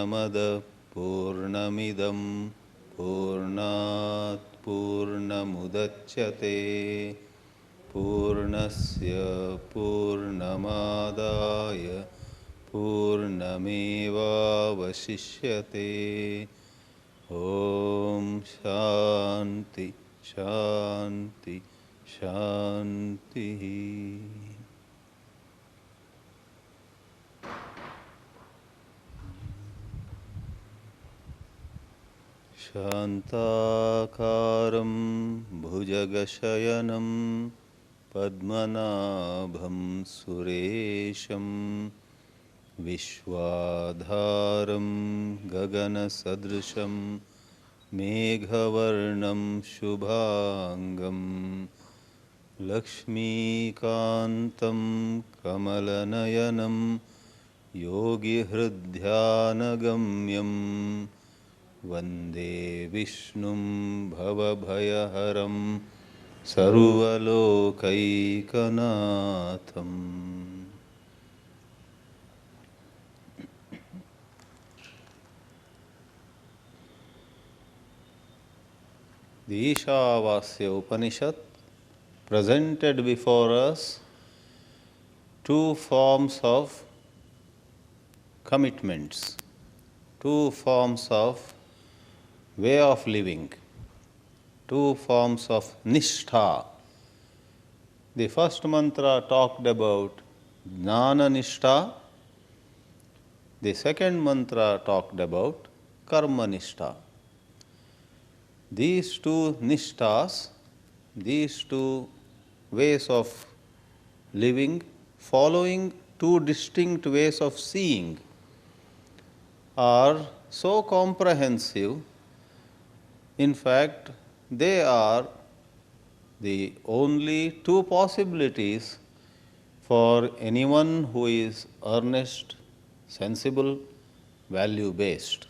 पूर्णमदः पूर्णमिदं पूर्णात् पूर्णमुदच्यते पूर्णस्य पूर्णमादाय पूर्णमेवावशिष्यते। ॐ शान्ति शान्ति शान्तिः। शान्ताकारं भुजगशयनं पद्मनाभं सुरेशं विश्वाधारं गगनसदृशं मेघवर्णं शुभांगं लक्ष्मीकान्तं कमलनयनं योगिहृद्ध्यानगम्यं वन्दे विष्णुं भवभयहरं सर्वलोकैकनाथम्। The Ishavasya Upanishad presented before us two forms of commitments, two forms of way of living, two forms of nishtha. The first mantra talked about jnana nishtha, the second mantra talked about karma nishtha. These two nishtas, these two ways of living, following two distinct ways of seeing, are so comprehensive. In fact, they are the only two possibilities for anyone who is earnest, sensible, value-based.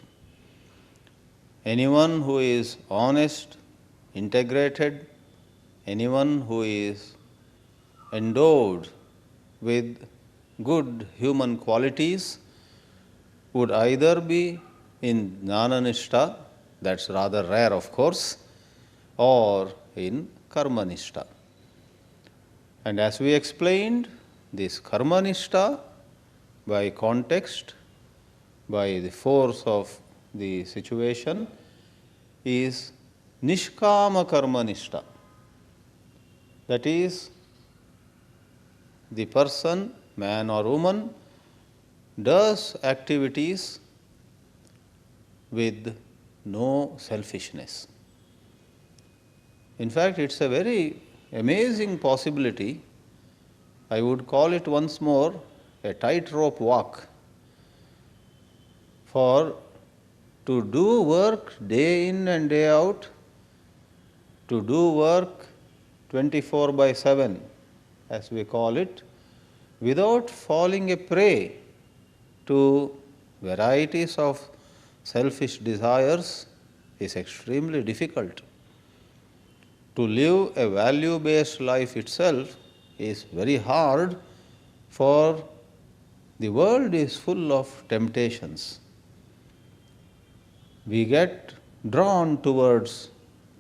Anyone who is honest, integrated, anyone who is endowed with good human qualities would either be in jnana-nishtha, that's rather rare of course, or in karma-nishtha. And as we explained, this karma-nishtha, by context, by the force of the situation, is nishkama karma-nishtha. That is, the person, man or woman, does activities with no selfishness. In fact, it's a very amazing possibility. I would call it once more a tightrope walk. For to do work day in and day out, to do work 24/7, as we call it, without falling a prey to varieties of selfish desires is extremely difficult. To live a value-based life itself is very hard, for the world is full of temptations. We get drawn towards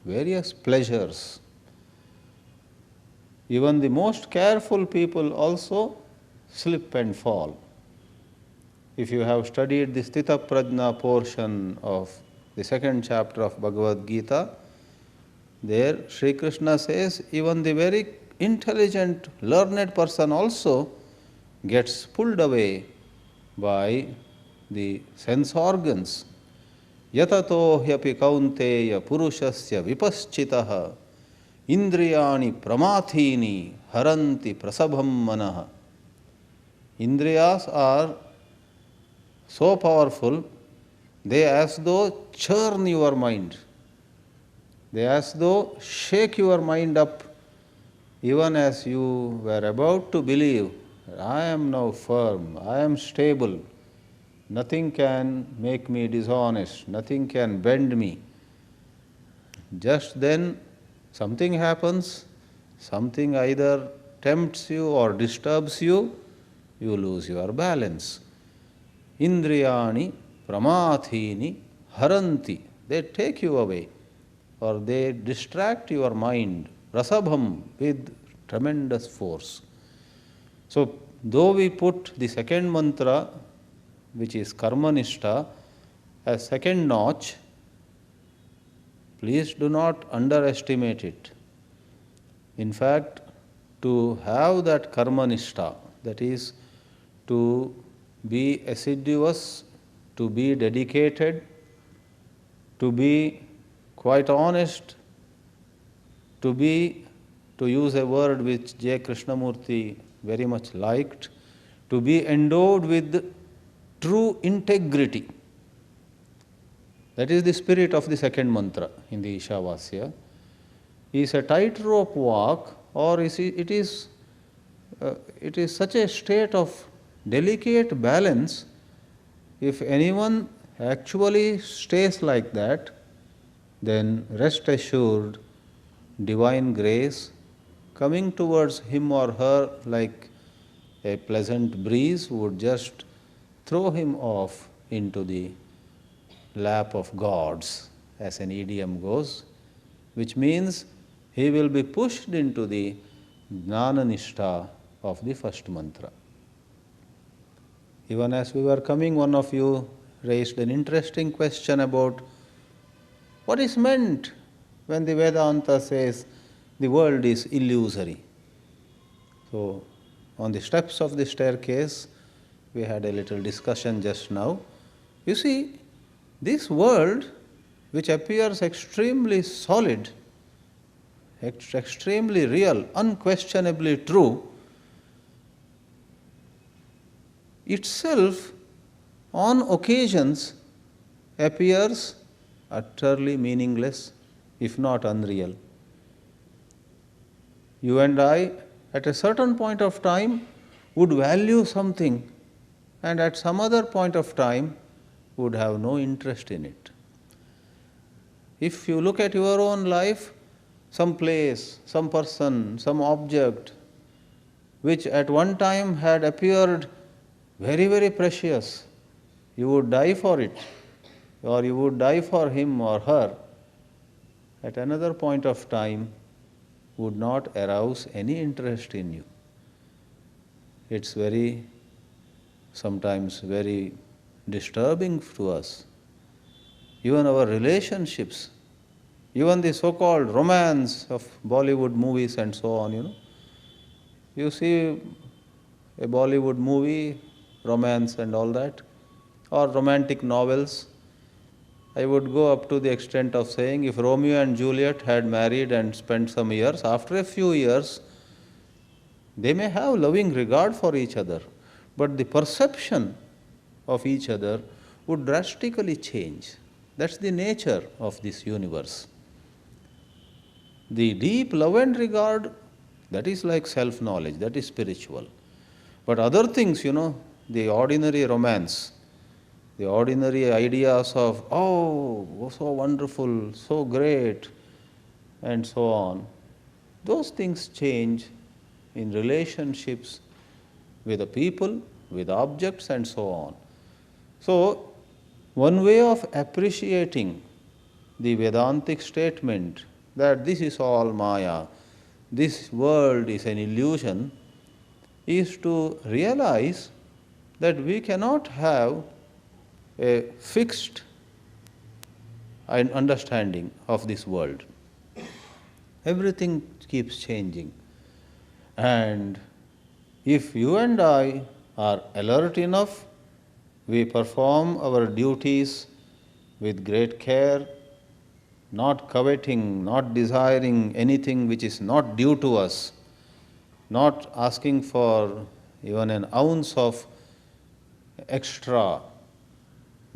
various pleasures. Even the most careful people also slip and fall. If you have studied the Sthita Prajna portion of the second chapter of Bhagavad Gita, there Sri Krishna says even the very intelligent, learned person also gets pulled away by the sense organs. Yatato hyapi kaunteya purushasya vipaschitaha indriyani pramathini haranti prasabham manaha. Indriyas are so powerful, they as though churn your mind. They as though shake your mind up, even as you were about to believe, I am now firm, I am stable, nothing can make me dishonest, nothing can bend me. Just then something happens, something either tempts you or disturbs you, you lose your balance. Indriyani pramathini haranti. They take you away or they distract your mind, rasabham, with tremendous force. So, though we put the second mantra, which is karmanishta, as second notch, please do not underestimate it. In fact, to have that karmanishta, that is, to be assiduous, to be dedicated, to be quite honest, to be, to use a word which J. Krishnamurti very much liked, to be endowed with true integrity. That is the spirit of the second mantra in the Ishavasya. Is a tightrope walk, or it is such a state of delicate balance. If anyone actually stays like that, then rest assured, divine grace coming towards him or her like a pleasant breeze would just throw him off into the lap of gods, as an idiom goes, which means he will be pushed into the jnana-nishtha of the first mantra. Even as we were coming, one of you raised an interesting question about what is meant when the Vedanta says the world is illusory. So, on the steps of the staircase, we had a little discussion just now. You see, this world, which appears extremely solid, extremely real, unquestionably true, itself on occasions appears utterly meaningless, if not unreal. You and I, at a certain point of time, would value something, and at some other point of time, would have no interest in it. If you look at your own life, some place, some person, some object, which at one time had appeared very, very precious, you would die for it, or you would die for him or her, at another point of time would not arouse any interest in you. It's sometimes very disturbing to us. Even our relationships, even the so-called romance of Bollywood movies and so on, You see a Bollywood movie, romance and all that, or romantic novels. I would go up to the extent of saying if Romeo and Juliet had married and spent some years, after a few years, they may have loving regard for each other, but the perception of each other would drastically change. That's the nature of this universe. The deep love and regard, that is like self-knowledge, that is spiritual. But other things, the ordinary romance, the ordinary ideas of, oh, so wonderful, so great, and so on, those things change in relationships with the people, with objects, and so on. So, one way of appreciating the Vedantic statement that this is all Maya, this world is an illusion, is to realize that we cannot have a fixed understanding of this world. Everything keeps changing. And if you and I are alert enough, we perform our duties with great care, not coveting, not desiring anything which is not due to us, not asking for even an ounce of extra.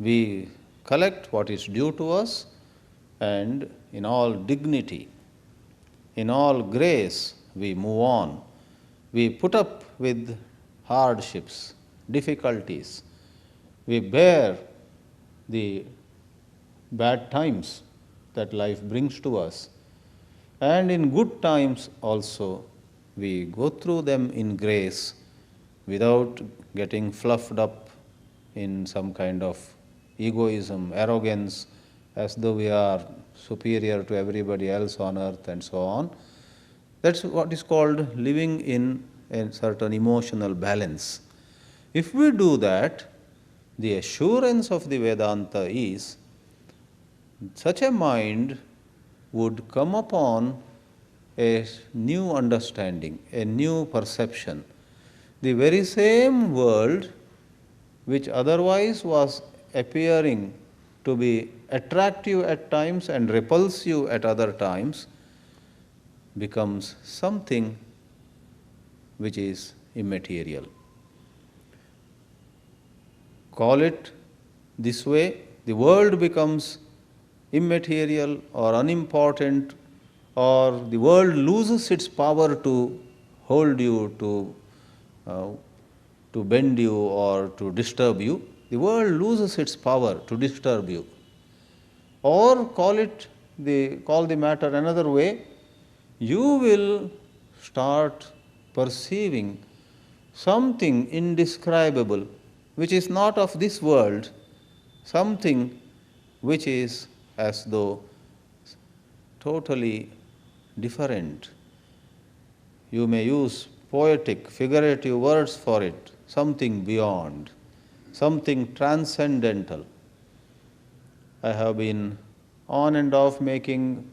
We collect what is due to us, and in all dignity, in all grace, we move on. We put up with hardships, difficulties. We bear the bad times that life brings to us. And in good times also, we go through them in grace without getting fluffed up in some kind of egoism, arrogance, as though we are superior to everybody else on earth and so on. That's what is called living in a certain emotional balance. If we do that, the assurance of the Vedanta is such a mind would come upon a new understanding, a new perception. The very same world which otherwise was appearing to be attractive at times and repulsive at other times becomes something which is immaterial. Call it this way, the world becomes immaterial or unimportant, or the world loses its power to hold you, to bend you or to disturb you. The world loses its power to disturb you. Or call the matter another way, you will start perceiving something indescribable which is not of this world, something which is as though totally different. You may use poetic, figurative words for it, something beyond, something transcendental. I have been on and off making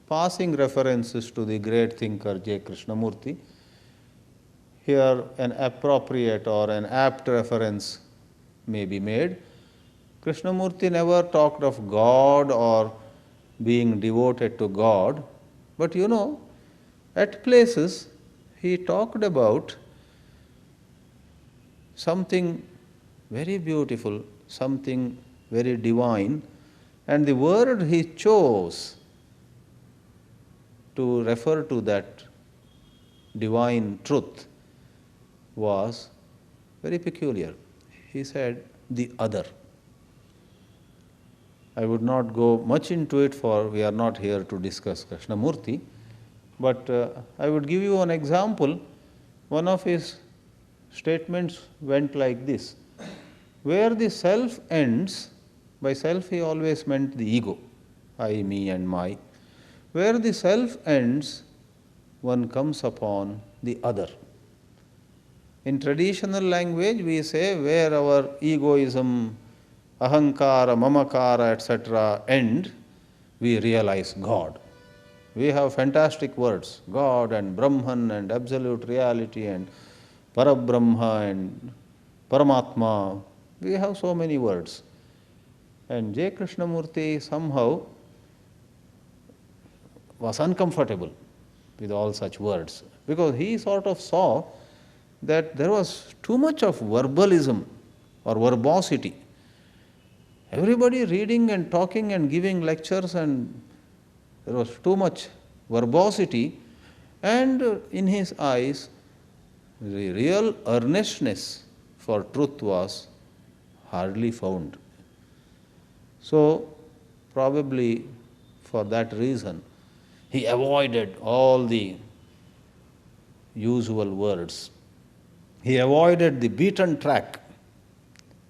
passing references to the great thinker J. Krishnamurti. Here an appropriate or an apt reference may be made. Krishnamurti never talked of God or being devoted to God, but at places he talked about something very beautiful, something very divine, and the word he chose to refer to that divine truth was very peculiar. He said, the other. I would not go much into it, for we are not here to discuss Krishnamurti, but I would give you an example. One of his statements went like this: where the self ends, by self he always meant the ego, I, me and my. Where the self ends, one comes upon the other. In traditional language, we say where our egoism, ahankara, mamakara, etc. end, we realize God. We have fantastic words, God and Brahman and absolute reality and Parabrahma and Paramatma. We have so many words. And J. Krishnamurti somehow was uncomfortable with all such words, because he sort of saw that there was too much of verbalism or verbosity. Everybody reading and talking and giving lectures, and there was too much verbosity, and in his eyes the real earnestness for truth was hardly found. So probably for that reason he avoided all the usual words. He avoided the beaten track,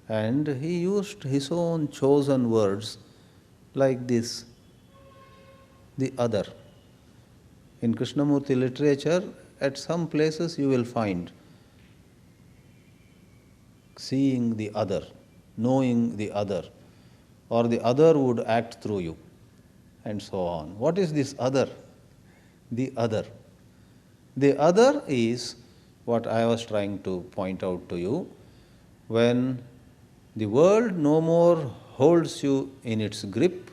and he used his own chosen words like this, the other. In Krishnamurti literature, at some places you will find seeing the other, knowing the other, or the other would act through you, and so on. What is this other? The other. The other is what I was trying to point out to you. When the world no more holds you in its grip,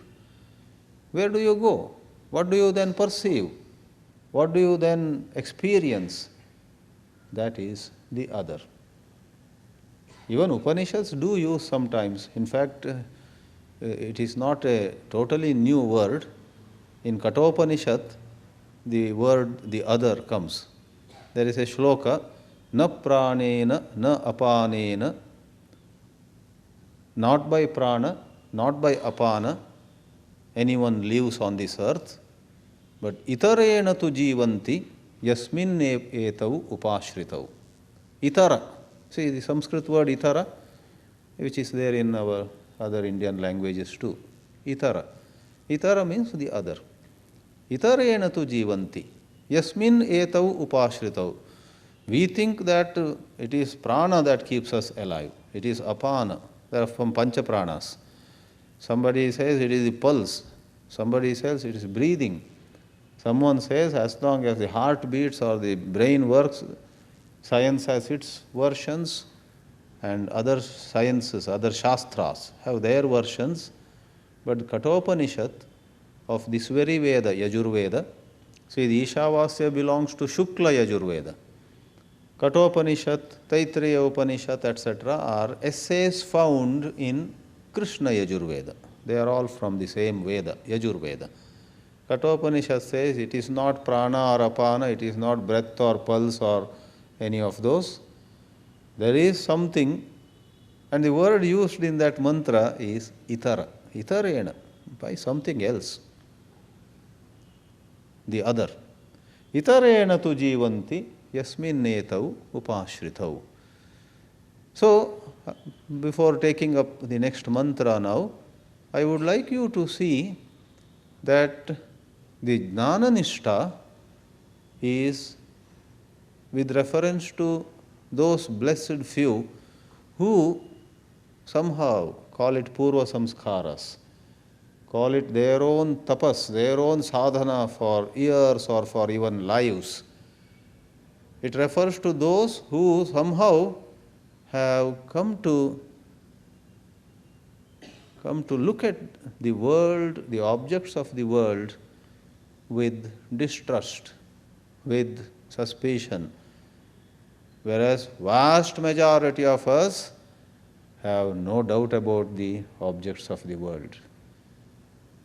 where do you go? What do you then perceive? What do you then experience? That is the other. Even Upanishads do use sometimes. In fact, it is not a totally new word. In Kathopanishad, the word the other comes. There is a shloka, na pranena, na apanena, not by prana, not by apana, anyone lives on this earth, but itarena tu jivanti yasmin etau upashritau. Itara. See the Sanskrit word itara, which is there in our other Indian languages too. Itara. Itara means the other. Itarena tu jivanti. Yasmin etau upashritau. We think that it is prana that keeps us alive. It is apana. They are from pancha pranas. Somebody says it is the pulse. Somebody says it is breathing. Someone says as long as the heart beats or the brain works, science has its versions, and other sciences, other shastras have their versions. But Kathopanishad of this very Veda, Yajurveda, see, the Ishavasya belongs to Shukla Yajurveda. Kathopanishad, Taittiriya Upanishad, etc. are essays found in Krishna Yajurveda. They are all from the same Veda, Yajurveda. Kathopanishad says it is not prana or apana, it is not breath or pulse or any of those. There is something, and the word used in that mantra is itara, itarena, by something else, the other. Itarena tu jivanti yasmin netau upashritau. So, before taking up the next mantra now, I would like you to see that the Jnana-nishta is with reference to those blessed few who somehow call it purva samskaras, call it their own tapas, their own sadhana for years or for even lives. It refers to those who somehow have come to look at the world, the objects of the world, with distrust, with suspicion, whereas vast majority of us have no doubt about the objects of the world.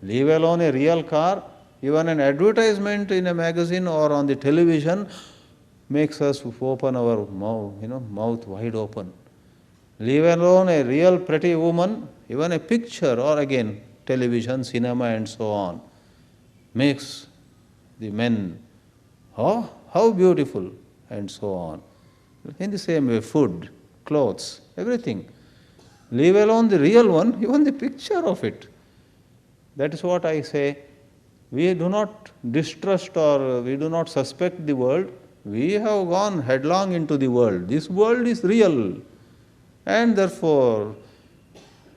Leave alone a real car, even an advertisement in a magazine or on the television makes us open our mouth wide open. Leave alone a real pretty woman, even a picture or again television, cinema and so on, makes the men, oh, how beautiful and so on. In the same way, food, clothes, everything. Leave alone the real one, even the picture of it. That is what I say. We do not distrust or we do not suspect the world. We have gone headlong into the world. This world is real. And therefore,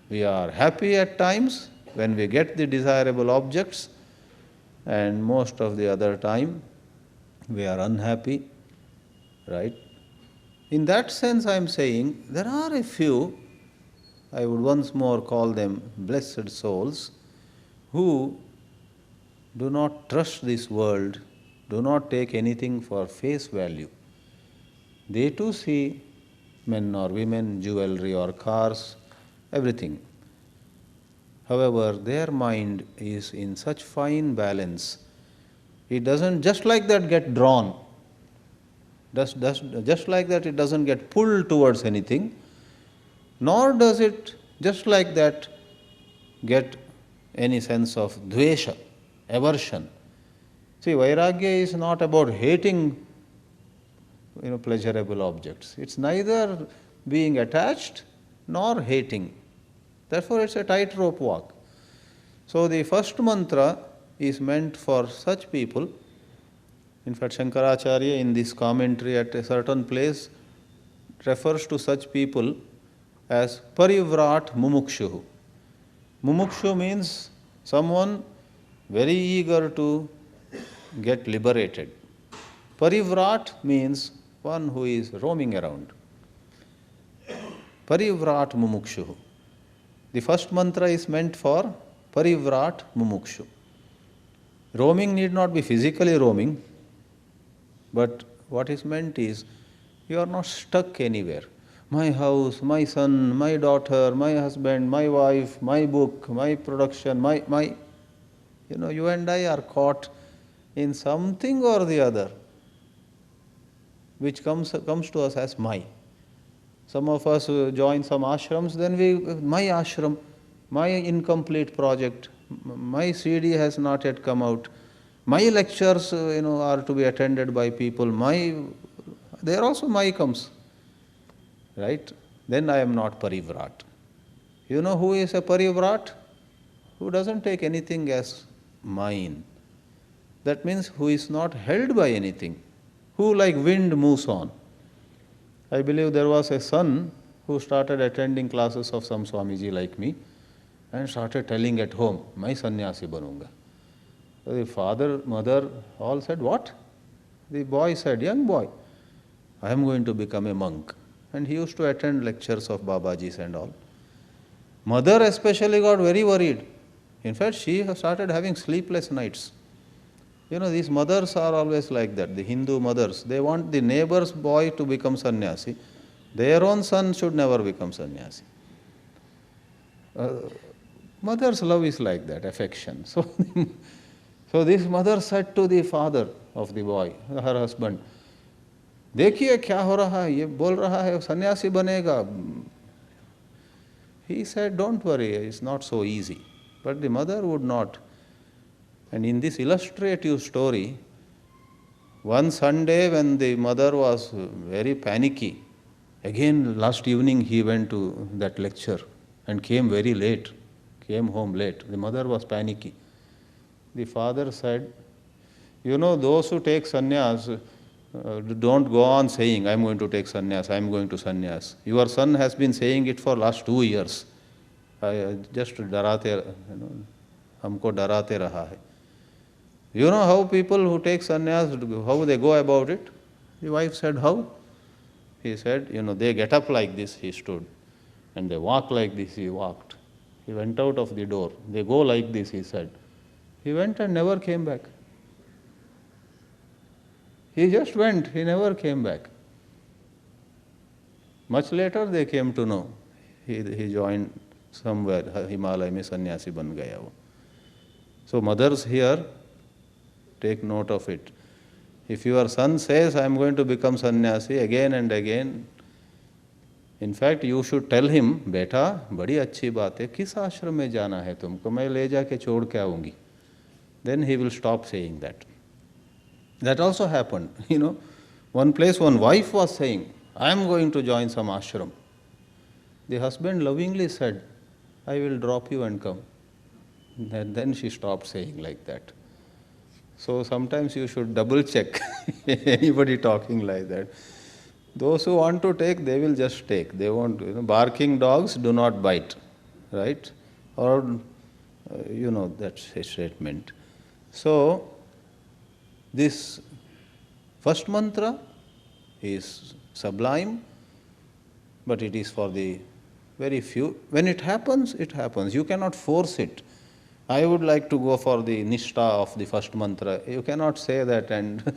we are happy at times when we get the desirable objects, and most of the other time we are unhappy, right? In that sense, I am saying there are a few, I would once more call them blessed souls, who do not trust this world, do not take anything for face value. They too see men or women, jewelry or cars, everything. However, their mind is in such fine balance, it doesn't just like that get drawn, just like that it doesn't get pulled towards anything, nor does it just like that get any sense of dvesha, aversion. See, vairagya is not about hating pleasurable objects. It's neither being attached nor hating. Therefore, it's a tightrope walk. So, the first mantra is meant for such people. In fact, Shankaracharya in this commentary at a certain place refers to such people as parivrat mumukshu. Mumukshu means someone very eager to get liberated. Parivrat means one who is roaming around. Parivrat mumukshu. The first mantra is meant for parivrat mumukshu. Roaming need not be physically roaming, but what is meant is you are not stuck anywhere. My house, my son, my daughter, my husband, my wife, my book, my production, you and I are caught in something or the other which comes to us as my. Some of us join some ashrams, then my ashram, my incomplete project, my CD has not yet come out, my lectures are to be attended by people, there also my comes, right? Then I am not parivrat. You know who is a parivrat? Who doesn't take anything as mine. That means who is not held by anything, who like wind moves on. I believe there was a son who started attending classes of some Swamiji like me and started telling at home, "Mai sannyasi banunga." The father, mother all said, "What?" The boy said, young boy, "I am going to become a monk." And he used to attend lectures of Babajis and all. Mother especially got very worried. In fact, she started having sleepless nights. You know, these mothers are always like that, the Hindu mothers. They want the neighbor's boy to become sannyasi. Their own son should never become sannyasi. Mother's love is like that, affection. So this mother said to the father of the boy, her husband, "देखिए क्या हो रहा है, ये बोल रहा है सन्यासी बनेगा." He said, "Don't worry, it's not so easy." But the mother would not. And in this illustrative story, one Sunday when the mother was very panicky, again last evening he went to that lecture and came very late, came home late. The mother was panicky. The father said, "You know, those who take sannyas don't go on saying, 'I'm going to take sannyas, I'm going to sannyas.' Your son has been saying it for last 2 years. Just डराते, हमको डराते रहा है." You know how people who take sannyas, how they go about it? The wife said, "How?" He said, they get up like this, he stood, and they walk like this, he walked. He went out of the door. They go like this, he said. He went and never came back. He just went, he never came back. Much later they came to know. He joined somewhere, Himalaya mein sannyasi ban gaya wo. So mothers here, take note of it. If your son says, "I am going to become sannyasi," again and again, in fact, you should tell him, "बेटा, बड़ी अच्छी बात है, किस आश्रम में जाना है तुमको, मैं ले जाके छोड़ के आऊंगी." Then he will stop saying that. That also happened. One place, one wife was saying, "I am going to join some ashram." The husband lovingly said, "I will drop you and come." And then she stopped saying like that. So sometimes you should double check anybody talking like that. Those who want to take, they will just take. They won't, barking dogs do not bite, right? Or, that's a statement. So, this first mantra is sublime, but it is for the very few. When it happens, it happens. You cannot force it. I would like to go for the nishtha of the first mantra. You cannot say that and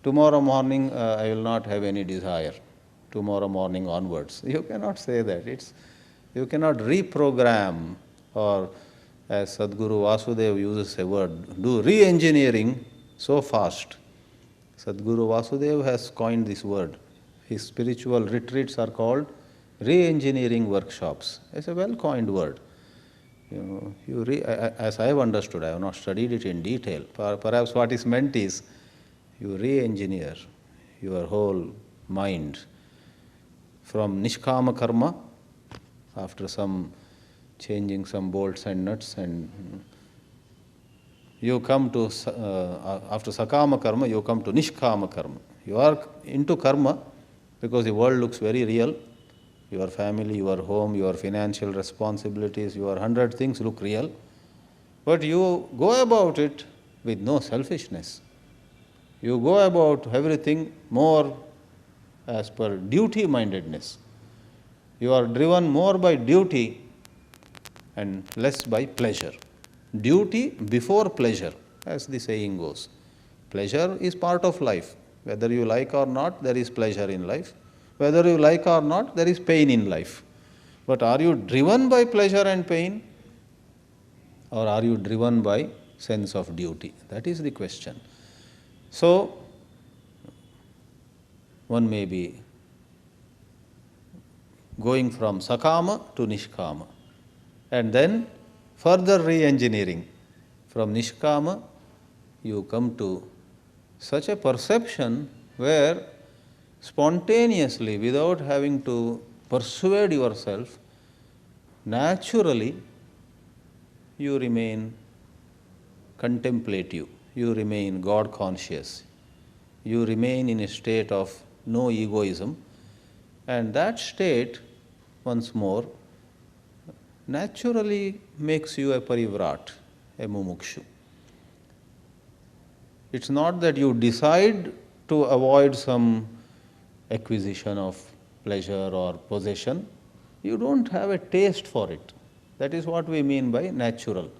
tomorrow morning I will not have any desire. Tomorrow morning onwards. You cannot say that. You cannot reprogram, or as Sadhguru Vasudev uses a word, do re-engineering so fast. Sadhguru Vasudev has coined this word. His spiritual retreats are called re-engineering workshops. It's a well-coined word. As I have understood, I have not studied it in detail. Perhaps what is meant is, you re-engineer your whole mind from nishkama karma, after some changing some bolts and nuts, and you come to, after sakama karma, you come to nishkama karma. You are into karma because the world looks very real. Your family, your home, your financial responsibilities, your 100 things look real. But you go about it with no selfishness. You go about everything more as per duty-mindedness. You are driven more by duty and less by pleasure. Duty before pleasure, as the saying goes. Pleasure is part of life. Whether you like or not, there is pleasure in life. Whether you like or not, there is pain in life. But are you driven by pleasure and pain, or are you driven by sense of duty? That is the question. So, one may be going from sakama to nishkama, and then further re-engineering. From nishkama, you come to such a perception where spontaneously, without having to persuade yourself, naturally you remain contemplative, you remain God conscious, you remain in a state of no egoism, and that state, once more, naturally makes you a parivrat, a mumukshu. It's not that you decide to avoid some acquisition of pleasure or possession. You don't have a taste for it. That is what we mean by natural.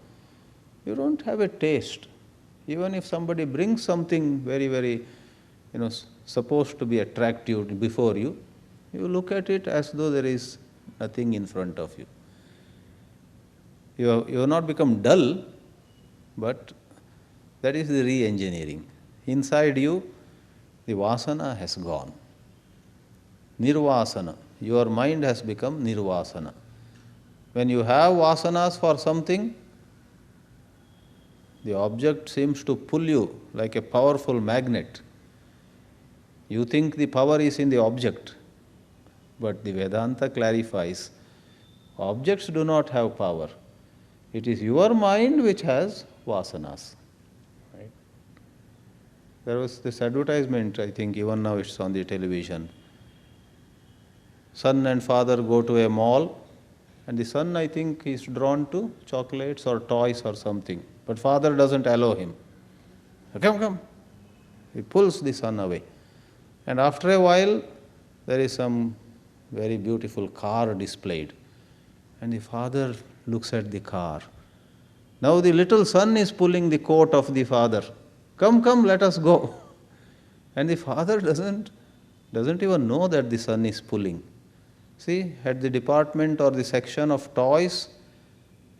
You don't have a taste. Even if somebody brings something very, very, supposed to be attractive before you, you look at it as though there is nothing in front of you. You have not become dull, but that is the re-engineering. Inside you, the vasana has gone. Nirvasana. Your mind has become nirvasana. When you have vasanas for something, the object seems to pull you like a powerful magnet. You think the power is in the object, but the Vedanta clarifies, objects do not have power. It is your mind which has vasanas. Right? There was this advertisement, I think even now it's on the television. Son and father go to a mall, and the son, I think, is drawn to chocolates or toys or something. But father doesn't allow him. Come, come. He pulls the son away. And after a while, there is some very beautiful car displayed. And the father looks at the car. Now the little son is pulling the coat of the father. Come, come, let us go. And the father doesn't even know that the son is pulling. See, at the department or the section of toys,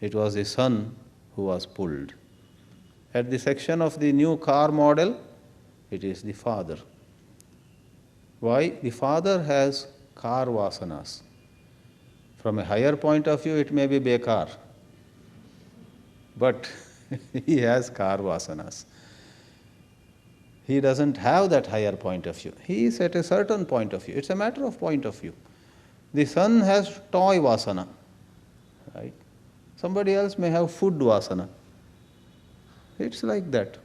it was the son who was pulled. At the section of the new car model, it is the father. Why? The father has car vasanas. From a higher point of view, it may be bekar, but he has car vasanas. He doesn't have that higher point of view. He is at a certain point of view. It's a matter of point of view. The son has toy vasana, right? Somebody else may have food vasana. It's like that.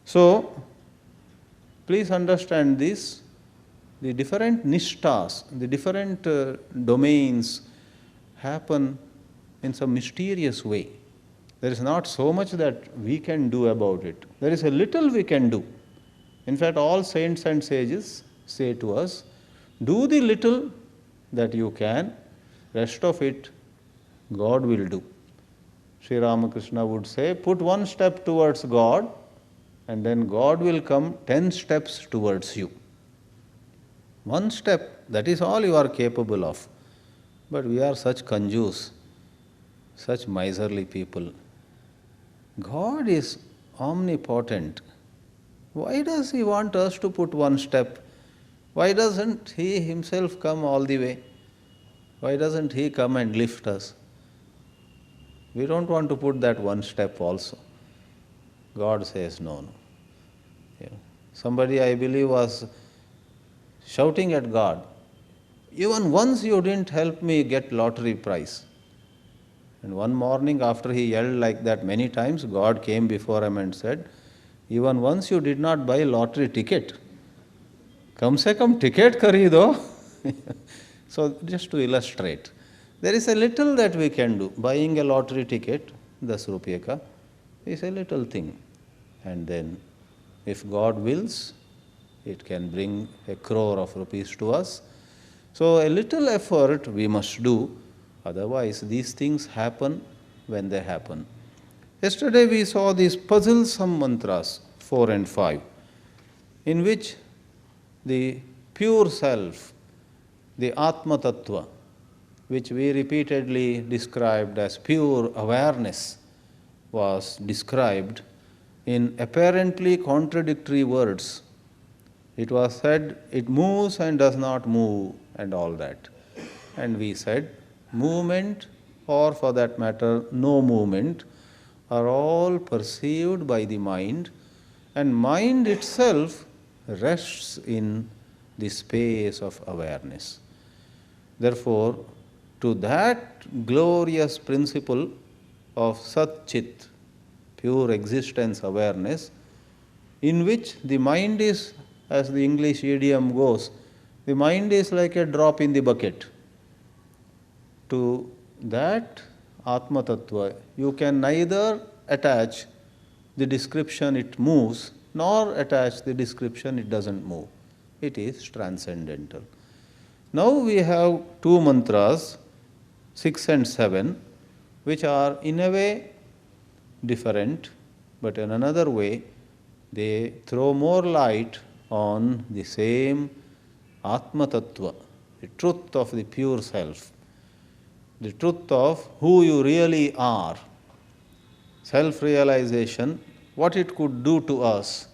So, please understand this. The different nishtas, the different domains happen in some mysterious way. There is not so much that we can do about it. There is a little we can do. In fact, all saints and sages say to us, do the little that you can, rest of it God will do. Sri Ramakrishna would say, put one step towards God and then God will come 10 steps towards you. One step, that is all you are capable of. But we are such kanjus, such miserly people. God is omnipotent. Why does He want us to put one step? Why doesn't He Himself come all the way? Why doesn't He come and lift us? We don't want to put that one step also. God says no. Yeah. Somebody, I believe, was shouting at God, even once you didn't help me get lottery prize. And one morning after he yelled like that many times, God came before him and said, even once you did not buy lottery ticket. Kam se kam ticket kharido. So just to illustrate, there is a little that we can do. Buying a lottery ticket, 10 rupiye ka, is a little thing. And then if God wills, it can bring 1 crore of rupees to us. So a little effort we must do, otherwise these things happen when they happen. Yesterday we saw these puzzlesome mantras, 4 and 5, in which the pure self, the Atma Tattva, which we repeatedly described as pure awareness, was described in apparently contradictory words. It was said, it moves and does not move and all that. And we said, movement, or for that matter, no movement, are all perceived by the mind, and mind itself rests in the space of awareness. Therefore, to that glorious principle of Sat Chit, pure existence awareness, in which the mind is, as the English idiom goes, the mind is like a drop in the bucket. To that Atma Tattva, you can neither attach the description it moves, nor attach the description it doesn't move. It is transcendental. Now we have two mantras, 6 and 7, which are in a way different, but in another way they throw more light on the same Atma Tattva, the truth of the pure self, the truth of who you really are. Self-realization, what it could do to us,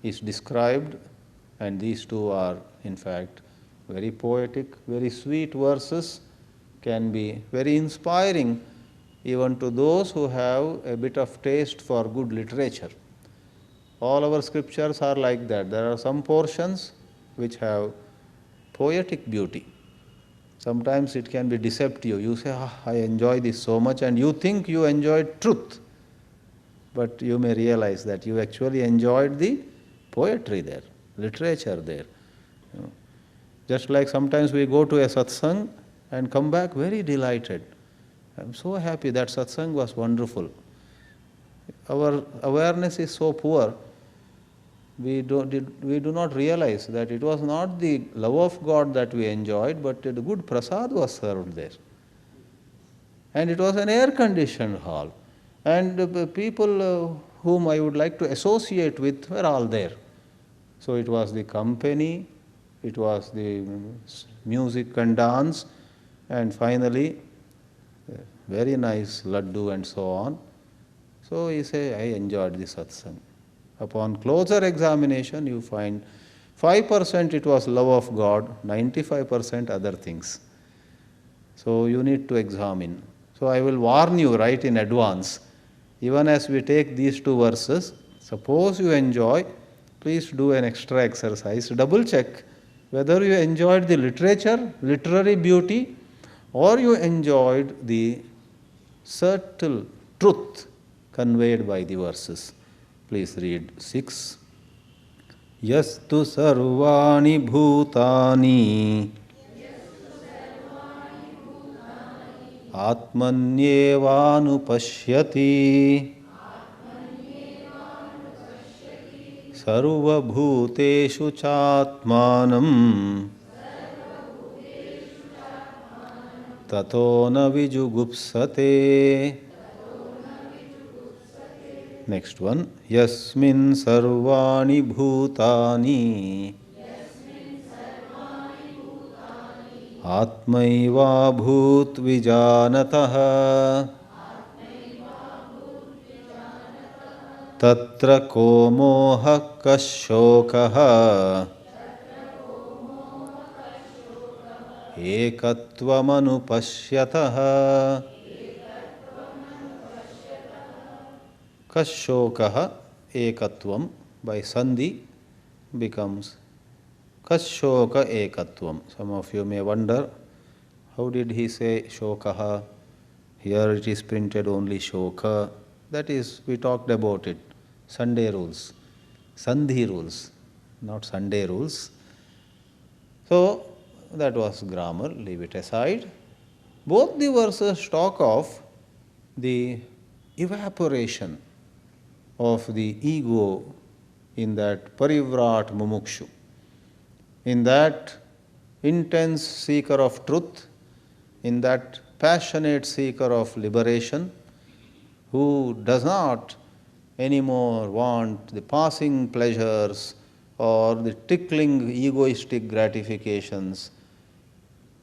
is described, and these two are in fact very poetic, very sweet verses, can be very inspiring even to those who have a bit of taste for good literature. All our scriptures are like that. There are some portions which have poetic beauty. Sometimes it can be deceptive. You say, I enjoy this so much, and you think you enjoyed truth. But you may realize that you actually enjoyed the poetry there, literature there. Just like sometimes we go to a satsang and come back very delighted. I'm so happy that satsang was wonderful. Our awareness is so poor, we do not realize that it was not the love of God that we enjoyed, but the good prasad was served there. And it was an air-conditioned hall. And the people whom I would like to associate with were all there. So it was the company, it was the music and dance, and finally, very nice laddu and so on. So you say, I enjoyed the satsang. Upon closer examination, you find 5% it was love of God, 95% other things. So you need to examine. So I will warn you right in advance, even as we take these two verses, suppose you enjoy, please do an extra exercise, double check whether you enjoyed the literature, literary beauty, or you enjoyed the subtle truth conveyed by the verses. Please read 6. Yastu sarvani bhutani atmanyevanupashyati sarvabhuteshu chatmanam tato na vijugupsate. Next one. Yasmin sarvani bhutani atmaiva bhut vijanatah tatra ko moha kasyokah ekatvamanupashyatah. Kasyokah ekatvam, by sandhi becomes kasyoka ekatvam. Some of you may wonder, how did he say shokah? Here it is printed only shoka. That is, we talked about it. Sunday rules, sandhi rules, not Sunday rules. So that was grammar, leave it aside. Both the verses talk of the evaporation of the ego in that parivrat mumukshu, in that intense seeker of truth, in that passionate seeker of liberation, who does not anymore want the passing pleasures or the tickling egoistic gratifications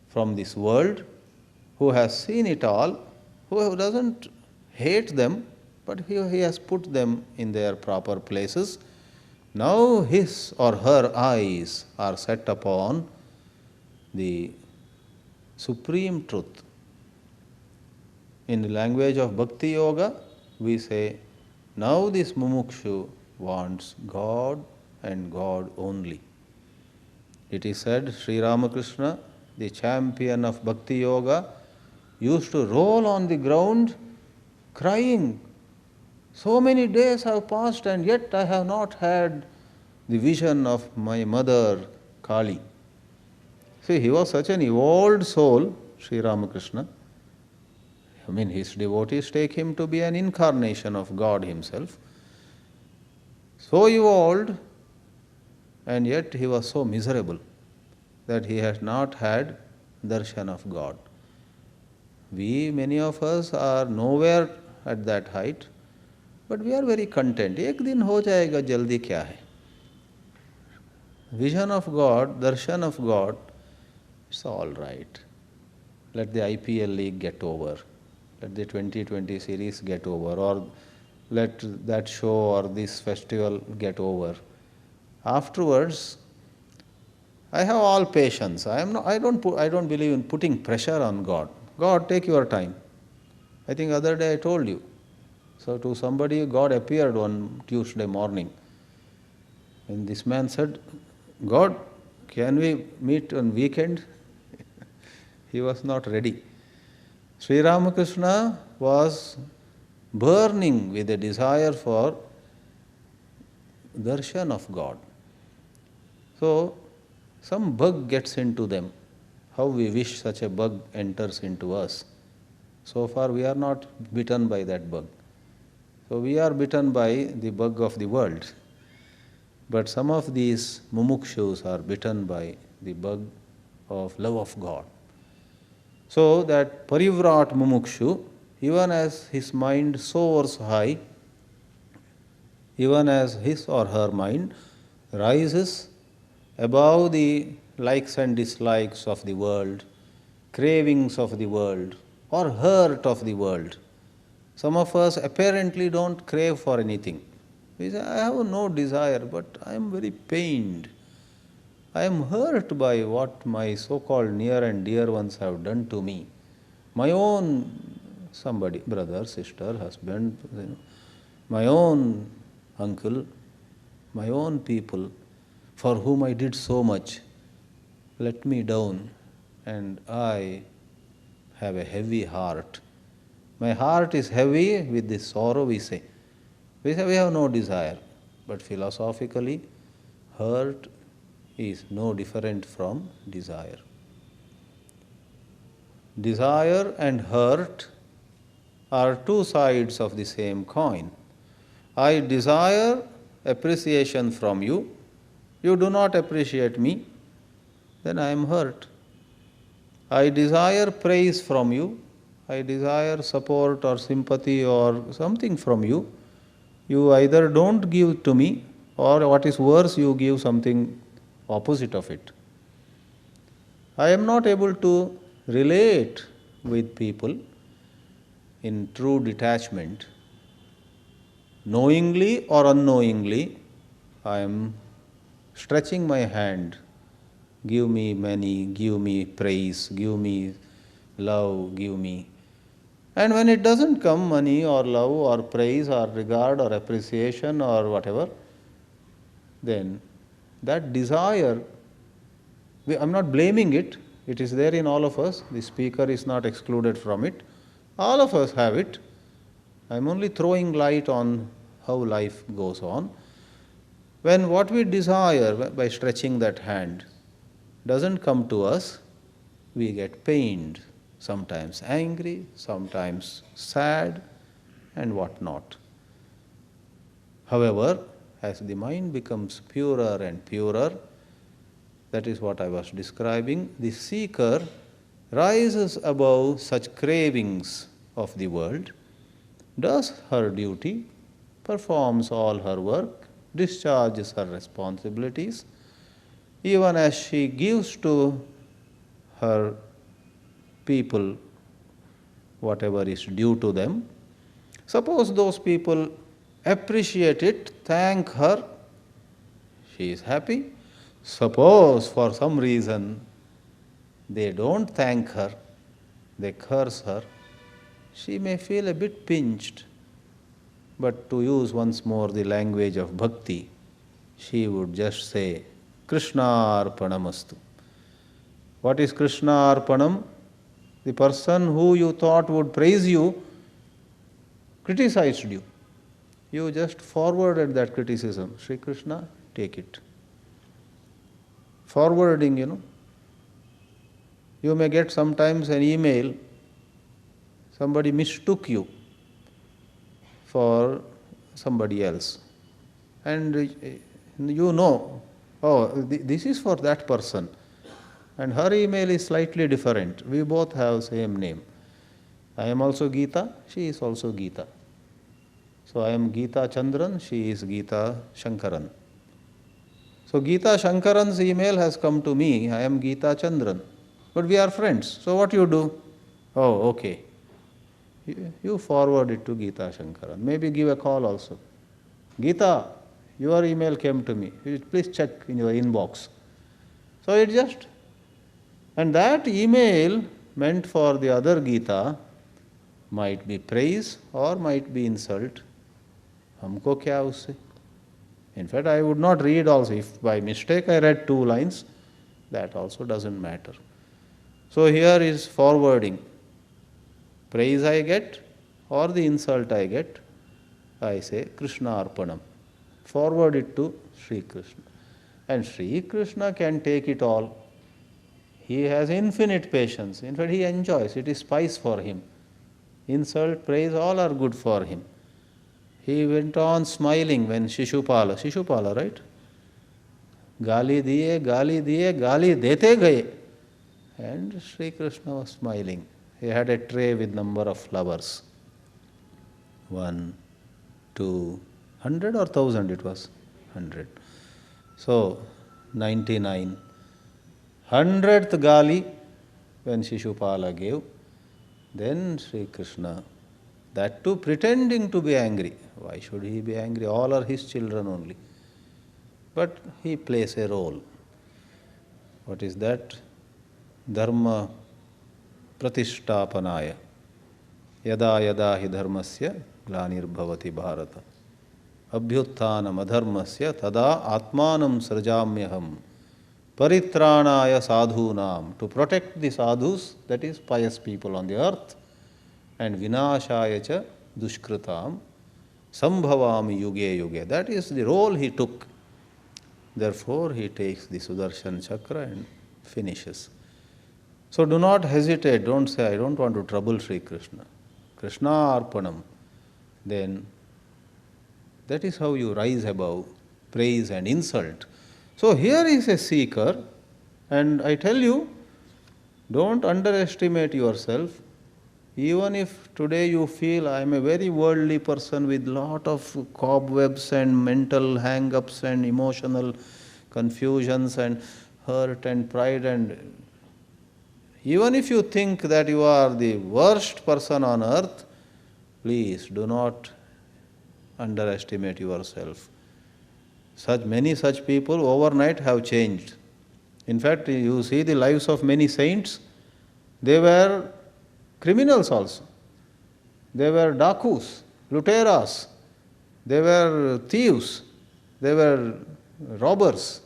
from this world, who has seen it all, who doesn't hate them, but he has put them in their proper places. Now his or her eyes are set upon the supreme truth. In the language of Bhakti Yoga, we say, now this mumukshu wants God and God only. It is said, Sri Ramakrishna, the champion of Bhakti Yoga, used to roll on the ground crying. So many days have passed and yet I have not had the vision of my mother Kali. See, he was such an evolved soul, Sri Ramakrishna. I mean, his devotees take him to be an incarnation of God himself. So evolved, and yet he was so miserable that he has not had darshan of God. We, many of us, are nowhere at that height, but we are very content. एक दिन हो जाएगा, जल्दी क्या है? Vision of God, darshan of God, it's all right. Let the IPL league get over. Let the 2020 series get over, or let that show or this festival get over. Afterwards, I have all patience. I don't believe in putting pressure on God. God, take your time. I think other day I told you. So to somebody, God appeared on Tuesday morning. And this man said, God, can we meet on weekend? He was not ready. Sri Ramakrishna was burning with a desire for darshan of God. So, some bug gets into them. How we wish such a bug enters into us. So far we are not bitten by that bug. So we are bitten by the bug of the world. But some of these mumukshus are bitten by the bug of love of God. So that parivrat mumukshu, even as his mind soars high, even as his or her mind rises above the likes and dislikes of the world, cravings of the world, or hurt of the world. Some of us apparently don't crave for anything. We say, I have no desire, but I am very pained. I am hurt by what my so-called near and dear ones have done to me. My own somebody, brother, sister, husband, my own uncle, my own people, for whom I did so much, let me down, and I have a heavy heart. My heart is heavy with this sorrow, we say. We say we have no desire, but philosophically, hurt is no different from desire. Desire and hurt are two sides of the same coin. I desire appreciation from you, you do not appreciate me, then I am hurt. I desire praise from you, I desire support or sympathy or something from you, you either don't give to me, or what is worse, you give something opposite of it. I am not able to relate with people in true detachment. Knowingly or unknowingly, I am stretching my hand. Give me money, give me praise, give me love, give me. And when it doesn't come, money or love or praise or regard or appreciation or whatever, then that desire, I'm not blaming it, it is there in all of us, the speaker is not excluded from it, all of us have it. I'm only throwing light on how life goes on. When what we desire by stretching that hand doesn't come to us, we get pained, sometimes angry, sometimes sad, and what not. However, as the mind becomes purer and purer, that is what I was describing, the seeker rises above such cravings of the world, does her duty, performs all her work, discharges her responsibilities, even as she gives to her people whatever is due to them. Suppose those people appreciate it, thank her, she is happy. Suppose for some reason they don't thank her, they curse her, she may feel a bit pinched. But to use once more the language of bhakti, she would just say, Krishna Arpanamastu. What is Krishna Arpanam? The person who you thought would praise you criticized you. You just forwarded that criticism. Sri Krishna, take it. Forwarding, You may get sometimes an email, somebody mistook you for somebody else. And this is for that person. And her email is slightly different. We both have same name. I am also Geeta, she is also Geeta. So I am Geeta Chandran, she is Geeta Shankaran. So Geeta Shankaran's email has come to me, I am Geeta Chandran. But we are friends. So what you do? Oh, okay. You forward it to Geeta Shankaran. Maybe give a call also. Geeta, your email came to me. Please check in your inbox. So it just, and that email meant for the other Geeta might be praise or might be insult. हमको क्या उससे? In fact, I would not read also. If by mistake I read 2 lines, that also doesn't matter. So here is forwarding. Praise I get or the insult I get, I say Krishna Arpanam. Forward it to Sri Krishna. And Sri Krishna can take it all. He has infinite patience. In fact, he enjoys. It is spice for him. Insult, praise, all are good for him. He went on smiling when Shishupala, right? Gali diye, gali dete gaye. And Sri Krishna was smiling. He had a tray with number of flowers. 1, 2, 100 or 1000 it was? 100. So, 99. 100th gali when Shishupala gave, then Sri Krishna, that too pretending to be angry. Why should he be angry? All are his children only. But he plays a role. What is that? Dharma pratishtapanaya. Yada yada hi dharmasya glanirbhavati bharata. Abhyutthanam adharmasya tada atmanam srajamyaham. Paritranaya sadhunam. To protect the sadhus, that is pious people on the earth. And vinashaya cha dushkritam sambhavami yuge yuge. That is the role he took. Therefore, he takes the Sudarshan Chakra and finishes. So do not hesitate, don't say, I don't want to trouble Sri Krishna. Krishna Arpanam. Then that is how you rise above praise and insult. So here is a seeker, and I tell you, don't underestimate yourself. Even if today you feel I am a very worldly person with lot of cobwebs and mental hang-ups and emotional confusions and hurt and pride, and even if you think that you are the worst person on earth, please do not underestimate yourself. Many such people overnight have changed. In fact, you see the lives of many saints, they were criminals also. They were dakus, luteras, they were thieves, they were robbers,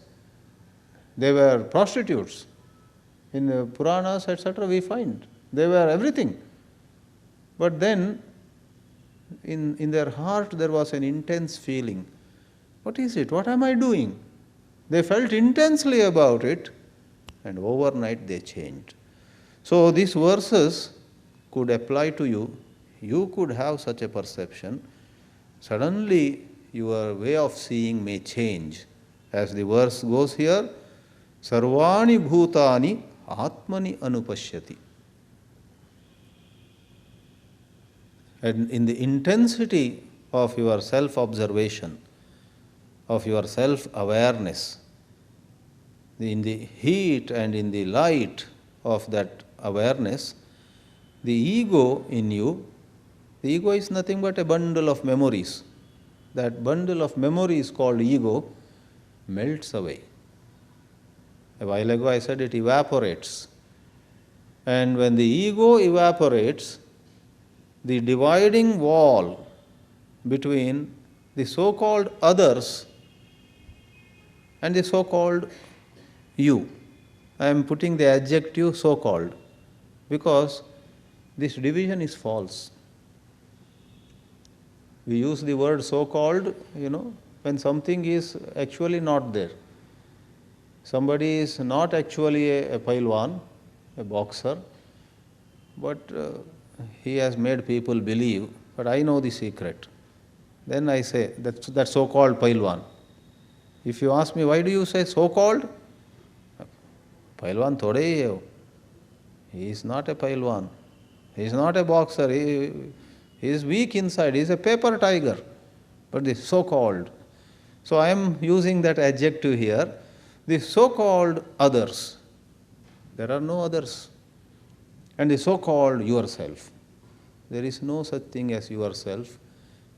they were prostitutes. In the Puranas, etc., we find they were everything. But then, in their heart, there was an intense feeling. What is it? What am I doing? They felt intensely about it, and overnight they changed. So these verses could apply to you. You could have such a perception. Suddenly, your way of seeing may change. As the verse goes here, Sarvani bhutani atmani anupashyati. And in the intensity of your self-observation, of your self-awareness, in the heat and in the light of that awareness, the ego in you, the ego is nothing but a bundle of memories. That bundle of memories called ego melts away. A while ago I said it evaporates. And when the ego evaporates, the dividing wall between the so-called others and the so-called you. I am putting the adjective so-called because This division is false. We use the word so-called, when something is actually not there. Somebody is not actually a Pailwan, a boxer, but he has made people believe, but I know the secret. Then I say, that's so-called Pailwan. If you ask me, why do you say so-called? Pailwan thode hi hai wo. He is not a Pailwan. He is not a boxer. He is weak inside. He is a paper tiger. But the so-called. So I am using that adjective here. The so-called others. There are no others. And the so-called yourself. There is no such thing as yourself.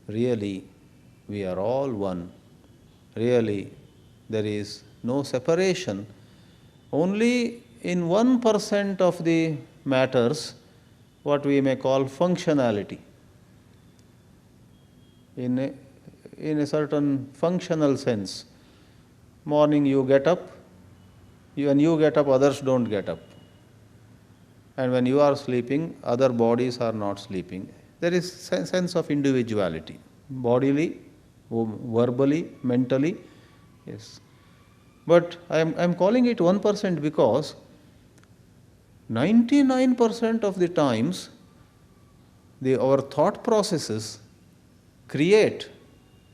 Really, we are all one. Really, there is no separation. Only in 1% of the matters, what we may call functionality. In a certain functional sense. Morning you get up, when you get up, others don't get up. And when you are sleeping, other bodies are not sleeping. There is a sense of individuality, bodily, verbally, mentally, yes. But I am calling it 1% because 99% of the times, our thought processes create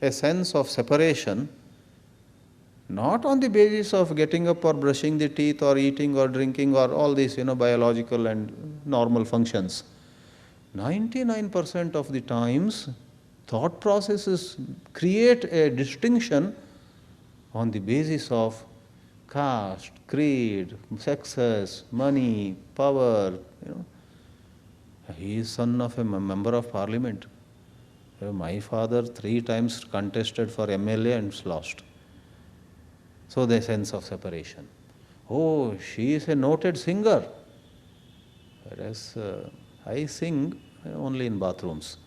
a sense of separation, not on the basis of getting up or brushing the teeth or eating or drinking or all these biological and normal functions. 99% of the times, thought processes create a distinction on the basis of caste, creed, success, money, power. He is son of a member of parliament. My father 3 times contested for MLA and lost. So the sense of separation. Oh, she is a noted singer. Whereas I sing only in bathrooms.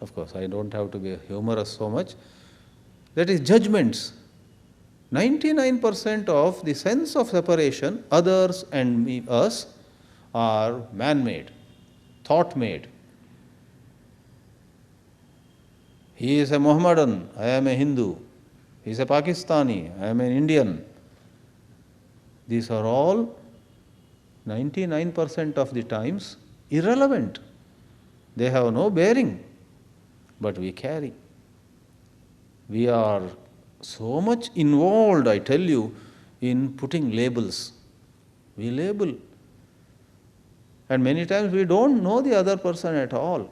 Of course, I don't have to be humorous so much. That is judgments. 99% of the sense of separation, others and me, us, are man-made, thought-made. He is a Mohammedan, I am a Hindu. He is a Pakistani, I am an Indian. These are all 99% of the times irrelevant. They have no bearing, but we carry. We are so much involved, I tell you, in putting labels. We label. And many times we don't know the other person at all.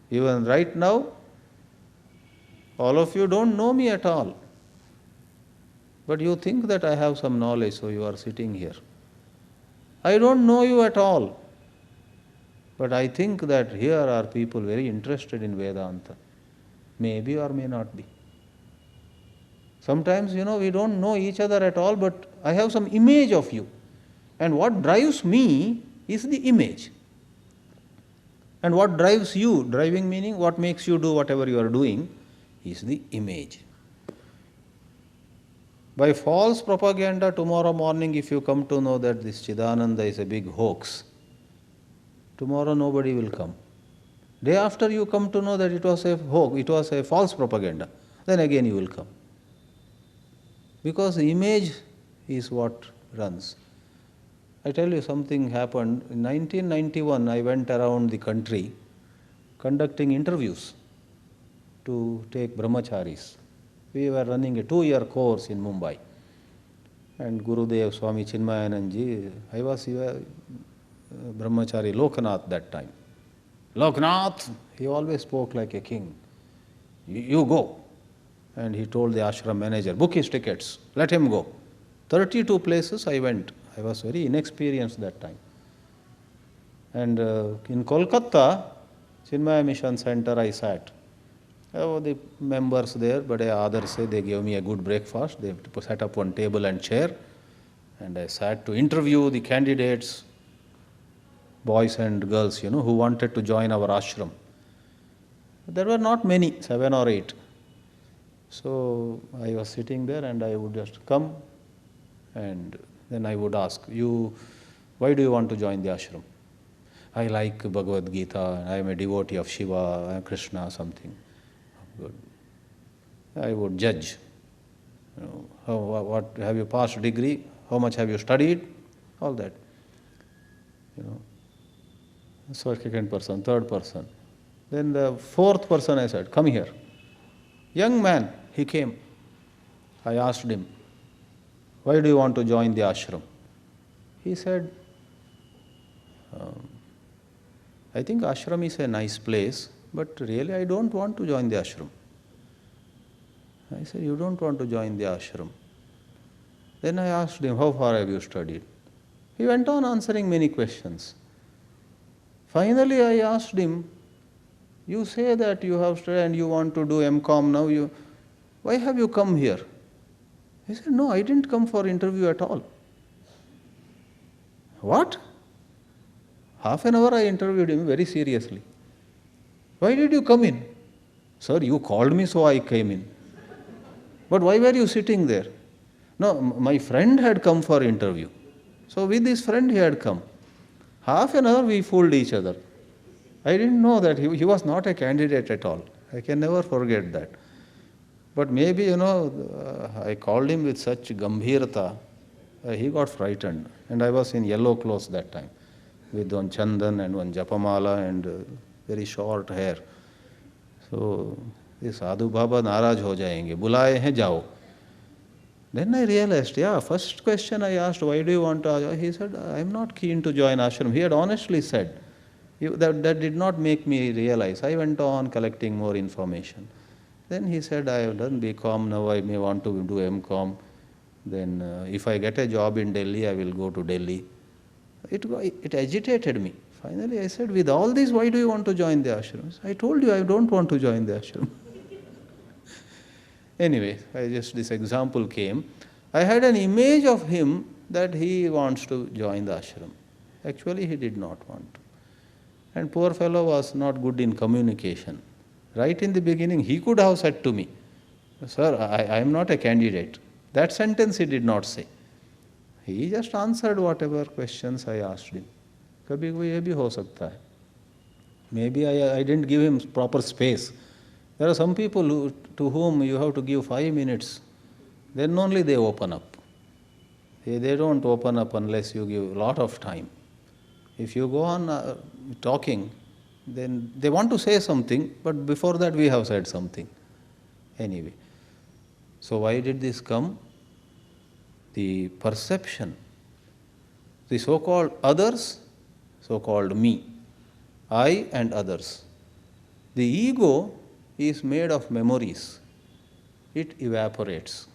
Even right now, all of you don't know me at all. But you think that I have some knowledge, so you are sitting here. I don't know you at all. But I think that here are people very interested in Vedanta. Maybe or may not be. Sometimes, we don't know each other at all, but I have some image of you. And what drives me is the image. And what drives you, driving meaning what makes you do whatever you are doing, is the image. By false propaganda, tomorrow morning, if you come to know that this Chidananda is a big hoax, tomorrow nobody will come. Day after you come to know that it was a hoax, it was a false propaganda, then again you will come. Because the image is what runs. I tell you something happened. In 1991, I went around the country conducting interviews to take brahmacharis. We were running a 2-year course in Mumbai. And Gurudev Swami Chinmayanandji, I was brahmachari Lokanath that time. Lokanath, he always spoke like a king. You go. And he told the ashram manager, book his tickets, let him go. 32 places I went. I was very inexperienced that time. And in Kolkata, Chinmaya Mission Center, I sat. The members there, but others say they gave me a good breakfast. They set up one table and chair. And I sat to interview the candidates, boys and girls, who wanted to join our ashram. There were not many, 7 or 8. So I was sitting there and I would just come and Then I would ask, why do you want to join the ashram? I like Bhagavad Gita, I am a devotee of Shiva, Krishna, something. Good. I would judge. What have you passed degree? How much have you studied? All that. So second person, third person. Then the fourth person I said, come here. Young man, he came. I asked him, why do you want to join the ashram? He said, I think ashram is a nice place, but really I don't want to join the ashram. I said, you don't want to join the ashram. Then I asked him, how far have you studied? He went on answering many questions. Finally, I asked him, you say that you have studied and you want to do M.Com now, why have you come here? He said, no, I didn't come for interview at all. What? Half an hour I interviewed him very seriously. Why did you come in? Sir, you called me, so I came in. But why were you sitting there? No, my friend had come for interview. So with his friend he had come. Half an hour we fooled each other. I didn't know that he was not a candidate at all. I can never forget that. But maybe, I called him with such gambhirata, he got frightened. And I was in yellow clothes that time, with one chandan and one japamala and very short hair. So, this Sadhu Baba naraj ho jayenge, bulaye hain jao. Then I realized, first question I asked, why do you want to? He said, I am not keen to join ashram. He had honestly said. That did not make me realize. I went on collecting more information. Then he said, I have done B.Com, now I may want to do M.Com. Then if I get a job in Delhi, I will go to Delhi. It agitated me. Finally I said, with all this, why do you want to join the ashram? I told you I don't want to join the ashram. Anyway, this example came. I had an image of him that he wants to join the ashram. Actually, he did not want to. And poor fellow was not good in communication. Right in the beginning, he could have said to me, sir, I am not a candidate. That sentence he did not say. He just answered whatever questions I asked him. Kabhi koi ye bhi ho sakta hai. Maybe I didn't give him proper space. There are some people to whom you have to give 5 minutes. Then only they open up. They don't open up unless you give a lot of time. If you go on talking, then they want to say something, but before that we have said something. Anyway, so why did this come? The perception, the so-called others, so-called me, I and others. The ego is made of memories. It evaporates.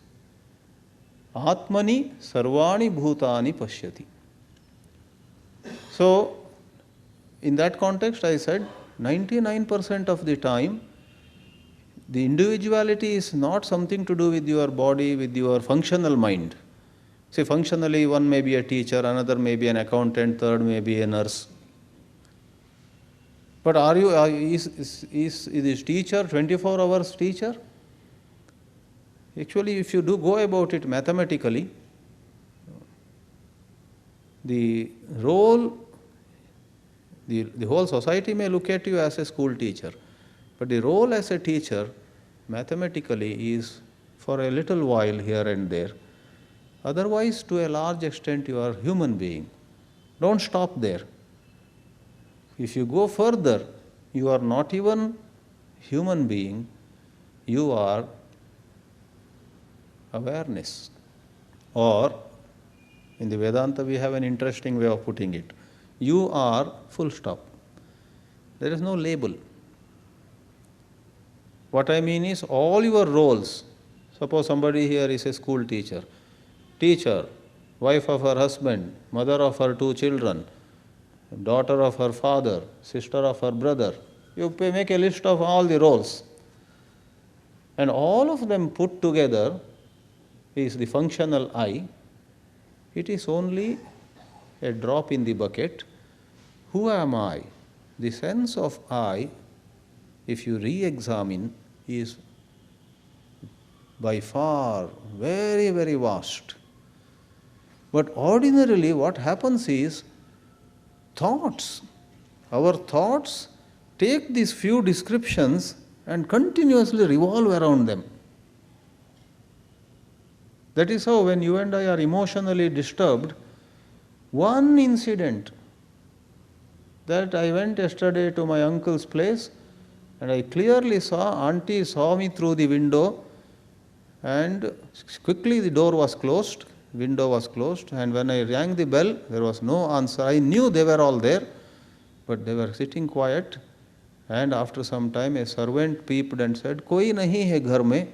Atmani sarvani bhutani pashyati. So, in that context, I said 99% of the time, the individuality is not something to do with your body, with your functional mind. See, functionally, one may be a teacher, another may be an accountant, third may be a nurse. But is this teacher 24 hours teacher? Actually, if you do go about it mathematically, the role, the whole society may look at you as a school teacher, but the role as a teacher mathematically is for a little while here and there. Otherwise, to a large extent, you are a human being. Don't stop there. If you go further, you are not even human being, you are awareness. Or, in the Vedanta, we have an interesting way of putting it. You are full stop. There is no label. What I mean is, all your roles, suppose somebody here is a school teacher, wife of her husband, mother of her 2 children, daughter of her father, sister of her brother. You make a list of all the roles. And all of them put together is the functional I. It is only a drop in the bucket. Who am I? The sense of I, if you re-examine, is by far very, very vast. But ordinarily what happens is thoughts, our thoughts take these few descriptions and continuously revolve around them. That is how when you and I are emotionally disturbed, one incident that I went yesterday to my uncle's place and I clearly saw auntie saw me through the window and quickly the door was closed, window was closed, and when I rang the bell there was no answer. I knew they were all there, but they were sitting quiet, and after some time a servant peeped and said, "Koi nahi hai ghar mein."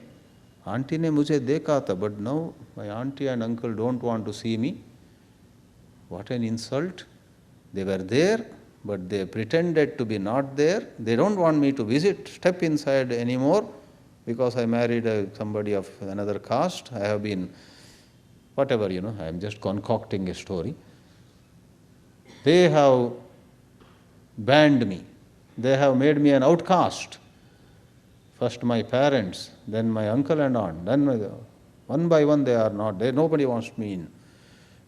Auntie ne mujhe dekha tha, but now my auntie and uncle don't want to see me. What an insult. They were there, but they pretended to be not there. They don't want me to step inside anymore because I married somebody of another caste. I have been, whatever, I am just concocting a story. They have banned me. They have made me an outcast. First my parents, then my uncle and aunt, then one by one they are not there. Nobody wants me in.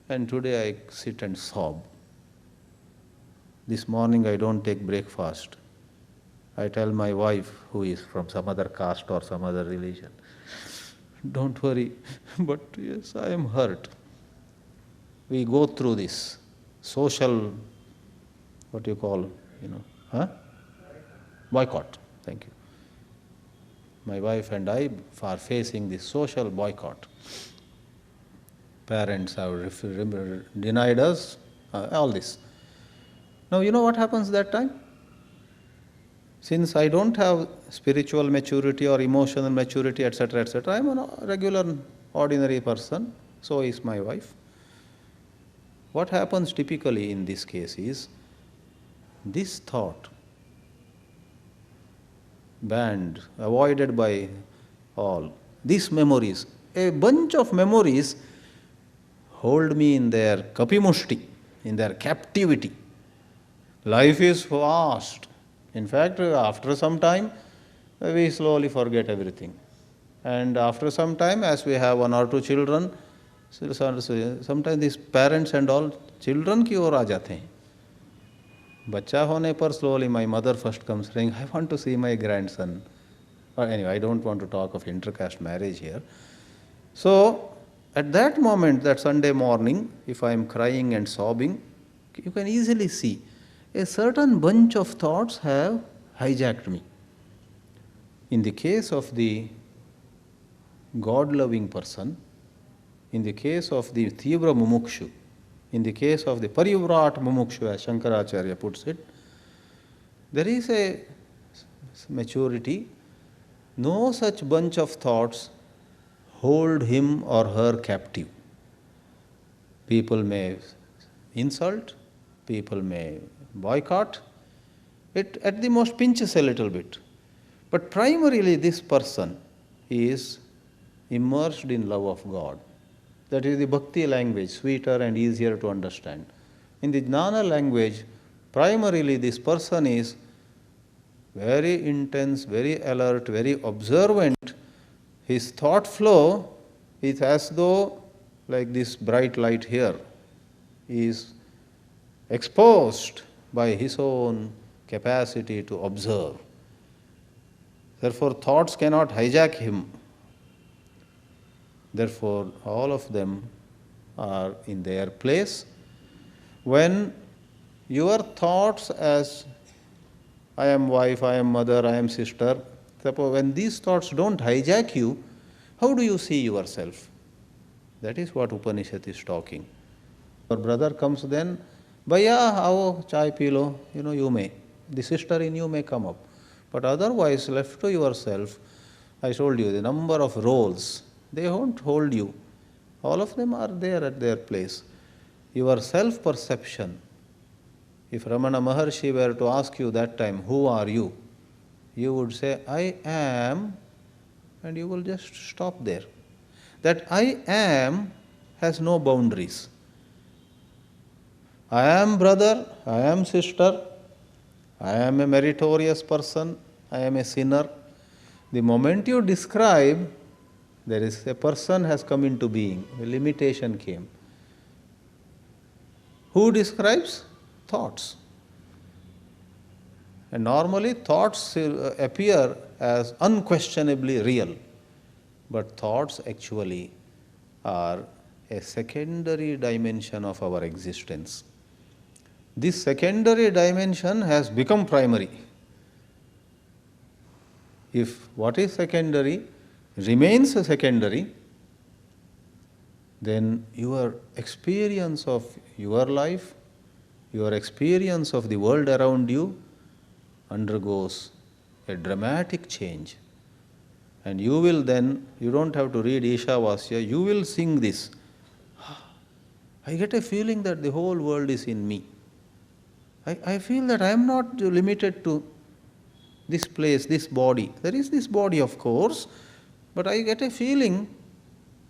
And today I sit and sob. This morning I don't take breakfast. I tell my wife, who is from some other caste or some other religion, don't worry, but yes, I am hurt. We go through this social, what you call, boycott. Thank you. My wife and I are facing this social boycott. Parents have denied us, all this. Now, you know what happens that time? Since I don't have spiritual maturity or emotional maturity, etc., I am a regular, ordinary person, so is my wife. What happens typically in this case is, this thought, banned, avoided by all, these memories, a bunch of memories hold me in their kapimushti, in their captivity. Life is vast. In fact, after some time, we slowly forget everything. And after some time, as we have one or two children, sometimes these parents and all, children की ओर आ जाते हैं. बच्चा होने पर slowly my mother first comes saying, I want to see my grandson. Or anyway, I don't want to talk of intercaste marriage here. So, at that moment, that Sunday morning, if I am crying and sobbing, you can easily see a certain bunch of thoughts have hijacked me. In the case of the God-loving person, in the case of the Tivra Mumukshu, in the case of the Parivrat Mumukshu, as Shankaracharya puts it, there is a maturity. No such bunch of thoughts hold him or her captive. People may insult, people may boycott, it at the most pinches a little bit. But primarily this person is immersed in love of God. That is the bhakti language, sweeter and easier to understand. In the jnana language, primarily this person is very intense, very alert, very observant. His thought flow is as though, like this bright light here, is exposed by his own capacity to observe. Therefore, thoughts cannot hijack him. Therefore, all of them are in their place. When your thoughts as I am wife, I am mother, I am sister, suppose when these thoughts don't hijack you, how do you see yourself? That is what Upanishad is talking. Your brother comes then, Bhaiya, aao, chai pee lo, you may. The sister in you may come up. But otherwise, left to yourself, I told you, the number of roles, they won't hold you. All of them are there at their place. Your self-perception, if Ramana Maharshi were to ask you that time, who are you? You would say, I am, and you will just stop there. That I am has no boundaries. I am brother, I am sister, I am a meritorious person, I am a sinner. The moment you describe, there is a person has come into being, a limitation came. Who describes? Thoughts. And normally thoughts appear as unquestionably real, but thoughts actually are a secondary dimension of our existence. This secondary dimension has become primary. If what is secondary remains secondary, then your experience of your life, your experience of the world around you undergoes a dramatic change. And you will then, you don't have to read Ishavasya, you will sing this. I get a feeling that the whole world is in me. I feel that I am not limited to this place, this body. There is this body, of course, but I get a feeling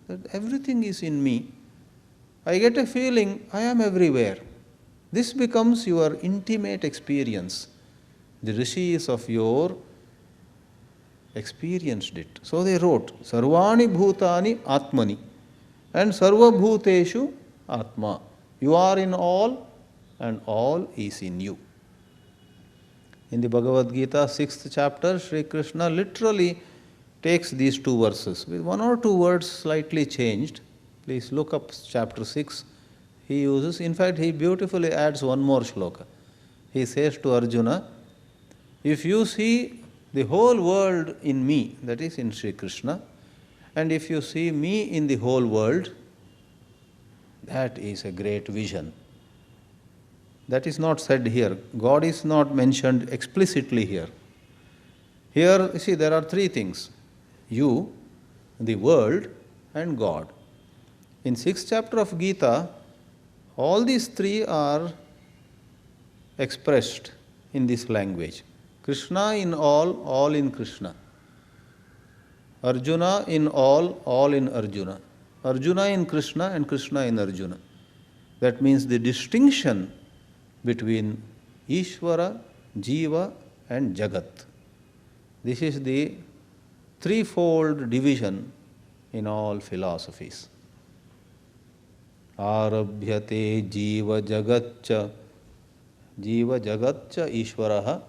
that everything is in me. I get a feeling I am everywhere. This becomes your intimate experience. The rishis of yore experienced it. So they wrote, Sarvani Bhutani Atmani and Sarva Bhuteshu Atma. You are in all and all is in you. In the Bhagavad Gita, 6th chapter, Sri Krishna literally takes these two verses with one or two words slightly changed. Please look up chapter 6. He uses, in fact, he beautifully adds one more shloka. He says to Arjuna, if you see the whole world in me, that is in Sri Krishna, and if you see me in the whole world, that is a great vision. That is not said here. God is not mentioned explicitly here. Here, you see, there are three things. You, the world, and God. In 6th chapter of Gita, all these three are expressed in this language. Krishna in all in Krishna. Arjuna in all in Arjuna. Arjuna in Krishna and Krishna in Arjuna. That means the distinction between Ishvara, Jiva and Jagat. This is the threefold division in all philosophies. Arabhyate Jiva Jagatcha Ishvaraha.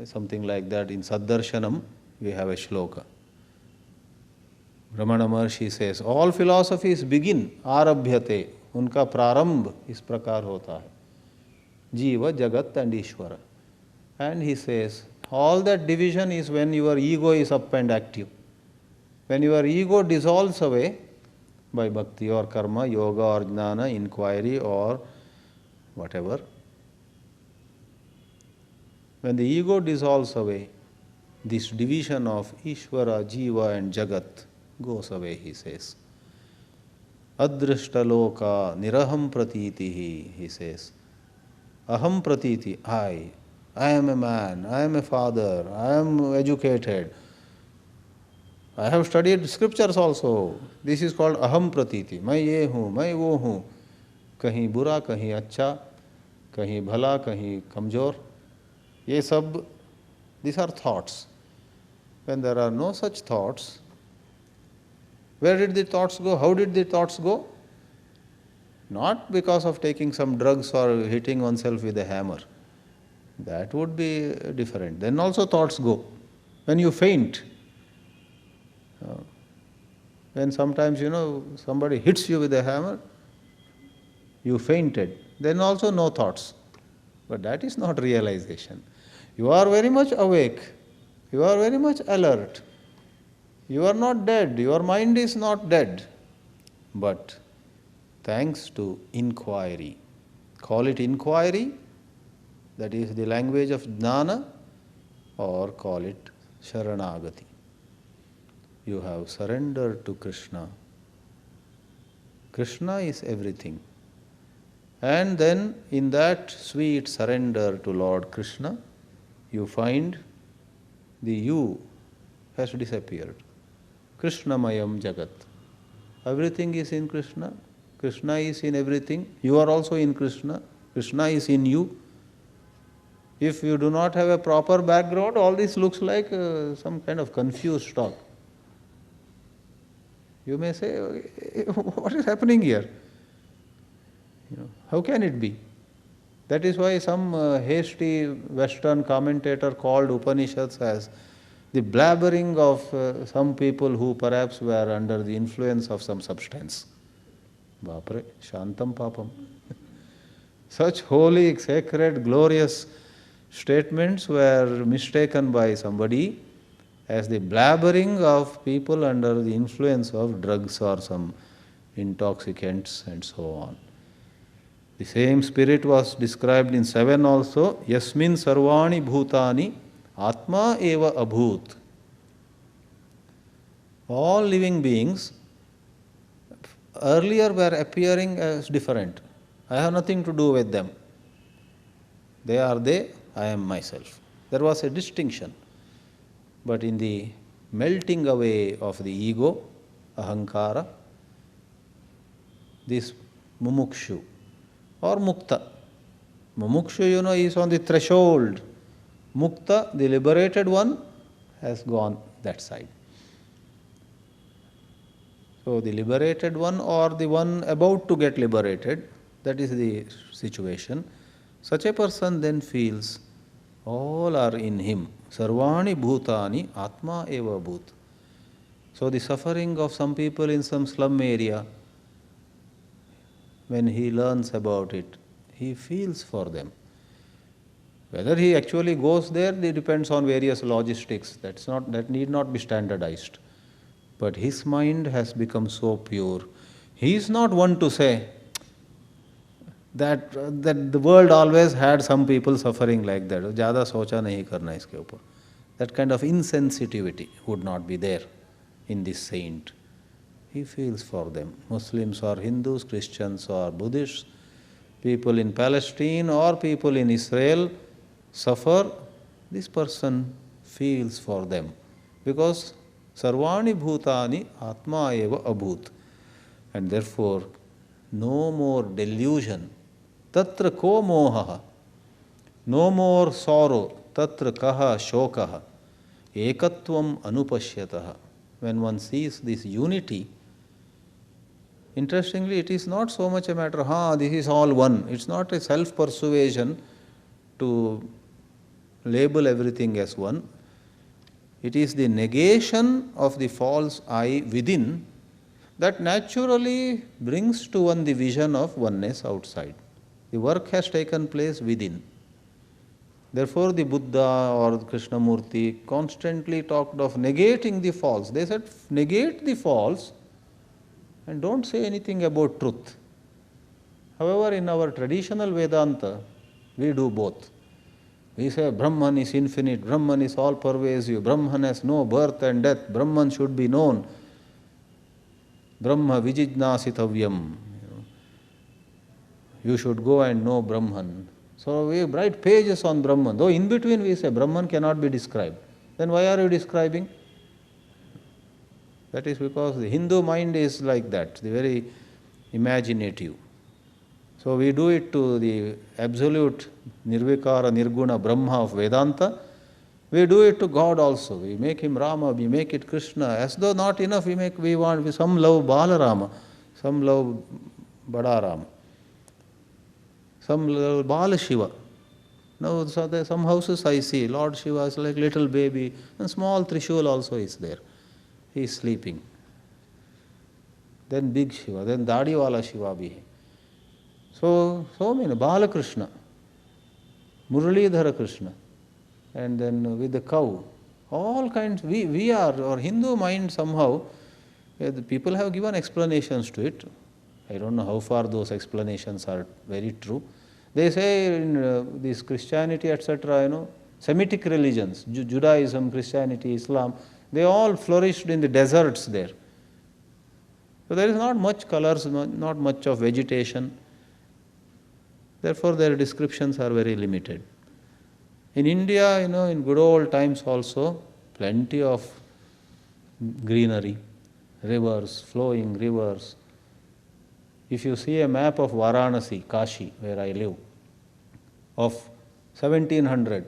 Something like that. In Saddarshanam we have a shloka. Ramana Maharshi says, all philosophies begin Arabhyate. Unka prarambh is prakar hota hai. Jiva, Jagat and Ishvara. And he says, all that division is when your ego is up and active. When your ego dissolves away by bhakti or karma, yoga or jnana, inquiry or whatever, when the ego dissolves away, this division of Ishvara, Jiva and Jagat goes away, he says. Adrishtaloka niraham pratitihi, he says. Aham pratiti, I am a man, I am a father, I am educated. I have studied scriptures also. This is called aham pratiti. Main ye hu, main wo hu. Kahin bura, kahin अच्छा, kahin bhala, kahin kamjor. Ye sab, these are thoughts. When there are no such thoughts, where did the thoughts go? How did the thoughts go? Not because of taking some drugs or hitting oneself with a hammer. That would be different. Then also thoughts go. When you faint, when sometimes, somebody hits you with a hammer, you fainted, then also no thoughts. But that is not realization. You are very much awake. You are very much alert. You are not dead. Your mind is not dead. But thanks to inquiry, call it inquiry, that is the language of jnana, or call it sharanagati. You have surrendered to Krishna. Krishna is everything. And then in that sweet surrender to Lord Krishna, you find the you has disappeared. Krishnamayam Jagat. Everything is in Krishna. Krishna is in everything. You are also in Krishna. Krishna is in you. If you do not have a proper background, all this looks like some kind of confused talk. You may say, what is happening here? How can it be? That is why some hasty Western commentator called Upanishads as the blabbering of some people who perhaps were under the influence of some substance. Bapre, Shantam Papam. Such holy, sacred, glorious statements were mistaken by somebody as the blabbering of people under the influence of drugs or some intoxicants and so on. The same spirit was described in 7 also. Yasmin sarvani bhutani atma eva abhut. All living beings earlier were appearing as different. I have nothing to do with them. They are they, I am myself. There was a distinction. But in the melting away of the ego, ahankara, this mumukshu or mukta. Mumukshu, is on the threshold. Mukta, the liberated one, has gone that side. So the liberated one or the one about to get liberated, that is the situation. Such a person then feels all are in him. Sarvani bhutani atma eva bhut. So the suffering of some people in some slum area, when he learns about it, he feels for them. Whether he actually goes there, it depends on various logistics. That need not be standardized. But his mind has become so pure. He is not one to say that the world always had some people suffering like that. Zyada socha nahi karna iske upar. That kind of insensitivity would not be there in this saint. He feels for them. Muslims or Hindus, Christians or Buddhists, people in Palestine or people in Israel suffer, this person feels for them. Because sarvani bhutani atma eva abhut. And therefore, no more delusion. Tatra ko mohaha. No more sorrow. Tatra kaha shokaha. Ekatvam anupashyataha. When one sees this unity, interestingly, it is not so much a matter, this is all one. It's not a self-persuasion to label everything as one. It is the negation of the false I within that naturally brings to one the vision of oneness outside. The work has taken place within. Therefore, the Buddha or Krishnamurti constantly talked of negating the false. They said, negate the false and don't say anything about truth. However, in our traditional Vedanta, we do both. We say Brahman is infinite, Brahman is all pervasive, Brahman has no birth and death, Brahman should be known. Brahma vijijnasitavyam. You should go and know Brahman. So we write pages on Brahman. Though in between we say Brahman cannot be described. Then why are you describing? That is because the Hindu mind is like that, the very imaginative. So we do it to the absolute Nirvikara, Nirguna, Brahma of Vedanta. We do it to God also. We make him Rama, we make it Krishna. As though not enough, some love Balarama, some love Bada Rama, some love Bala Shiva. Now, so there some houses I see, Lord Shiva is like little baby, and small Trishul also is there. He is sleeping. Then big Shiva, then Dadiwala Shiva bhi. So many, Bala Krishna, Muralidhara Krishna, and then with the cow, all kinds. We are, our Hindu mind somehow, the people have given explanations to it. I don't know how far those explanations are very true. They say in this Christianity, etc., Semitic religions, Judaism, Christianity, Islam, they all flourished in the deserts there. So there is not much colors, not much of vegetation. Therefore, their descriptions are very limited. In India, in good old times also, plenty of greenery, rivers, flowing rivers. If you see a map of Varanasi, Kashi, where I live, of 1700,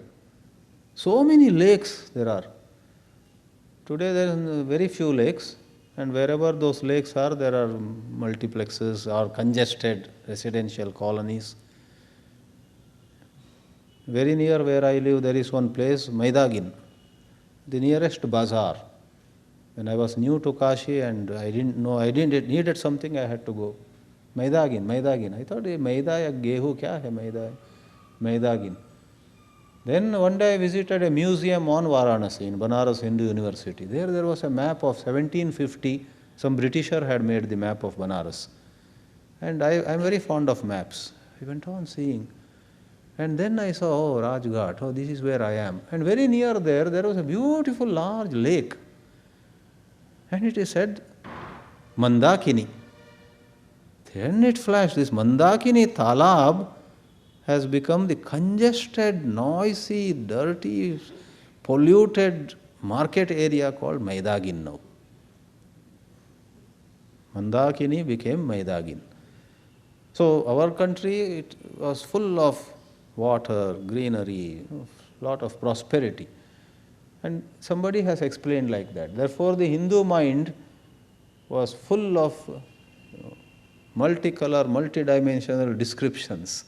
so many lakes there are. Today there are very few lakes, And wherever those lakes are, there are multiplexes or congested residential colonies. Very near where I live, there is one place, Maidagin, the nearest bazaar. When I was new to Kashi and I didn't know, I didn't needed something, I had to go. Maidagin, Maidagin. I thought, Maida ya gehu kya hai Maida? Maidagin. Then one day I visited a museum on Varanasi in Banaras Hindu University. There was a map of 1750. Some Britisher had made the map of Banaras. And I'm very fond of maps. I went on seeing. And then I saw, oh, Rajghat, oh, this is where I am. And very near there, there was a beautiful large lake. And it is said, Mandakini. Then it flashed, this Mandakini Talab has become the congested, noisy, dirty, polluted market area called Maidagin now. Mandakini became Maidagin. So our country, it was full of water, greenery, lot of prosperity. And somebody has explained like that. Therefore, the Hindu mind was full of multicolor, multidimensional descriptions.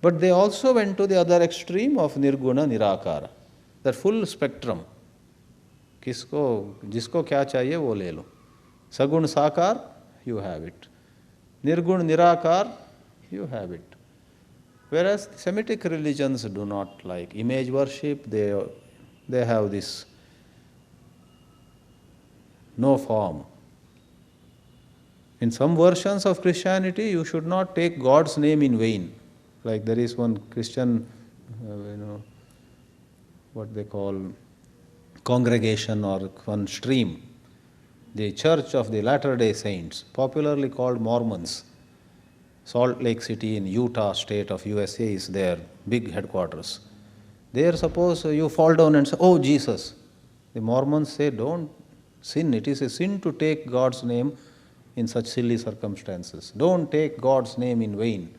But they also went to the other extreme of Nirguna Nirakara, that full spectrum. Jisko kya chahiye wo le lo. Sagun Sakar, you have it. Nirgun Nirakar, you have it. Whereas Semitic religions do not like image worship, they have this no form. In some versions of Christianity, you should not take God's name in vain. Like there is one Christian, what they call congregation or one stream, the Church of the Latter-day Saints, popularly called Mormons. Salt Lake City in Utah state of USA is their big headquarters. There, suppose you fall down and say, oh, Jesus. The Mormons say, don't sin. It is a sin to take God's name in such silly circumstances. Don't take God's name in vain.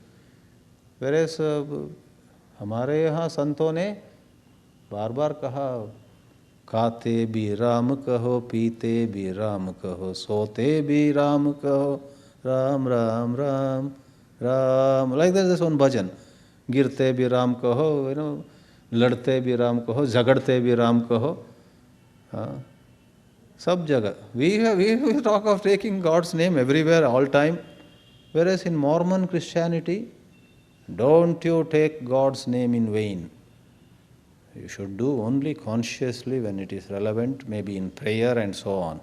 Whereas हमारे यहाँ संतों ने बार बार कहा, खाते भी राम कहो, पीते भी राम कहो, सोते भी राम कहो, Ram Ram Ram Ram. Like that, there's one bhajan. गिरते भी राम कहो, लड़ते भी राम कहो, झगड़ते भी राम कहो. सब जगह. We talk of taking God's name everywhere, all time. Whereas in Mormon Christianity, don't you take God's name in vain. You should do only consciously when it is relevant, maybe in prayer and so on.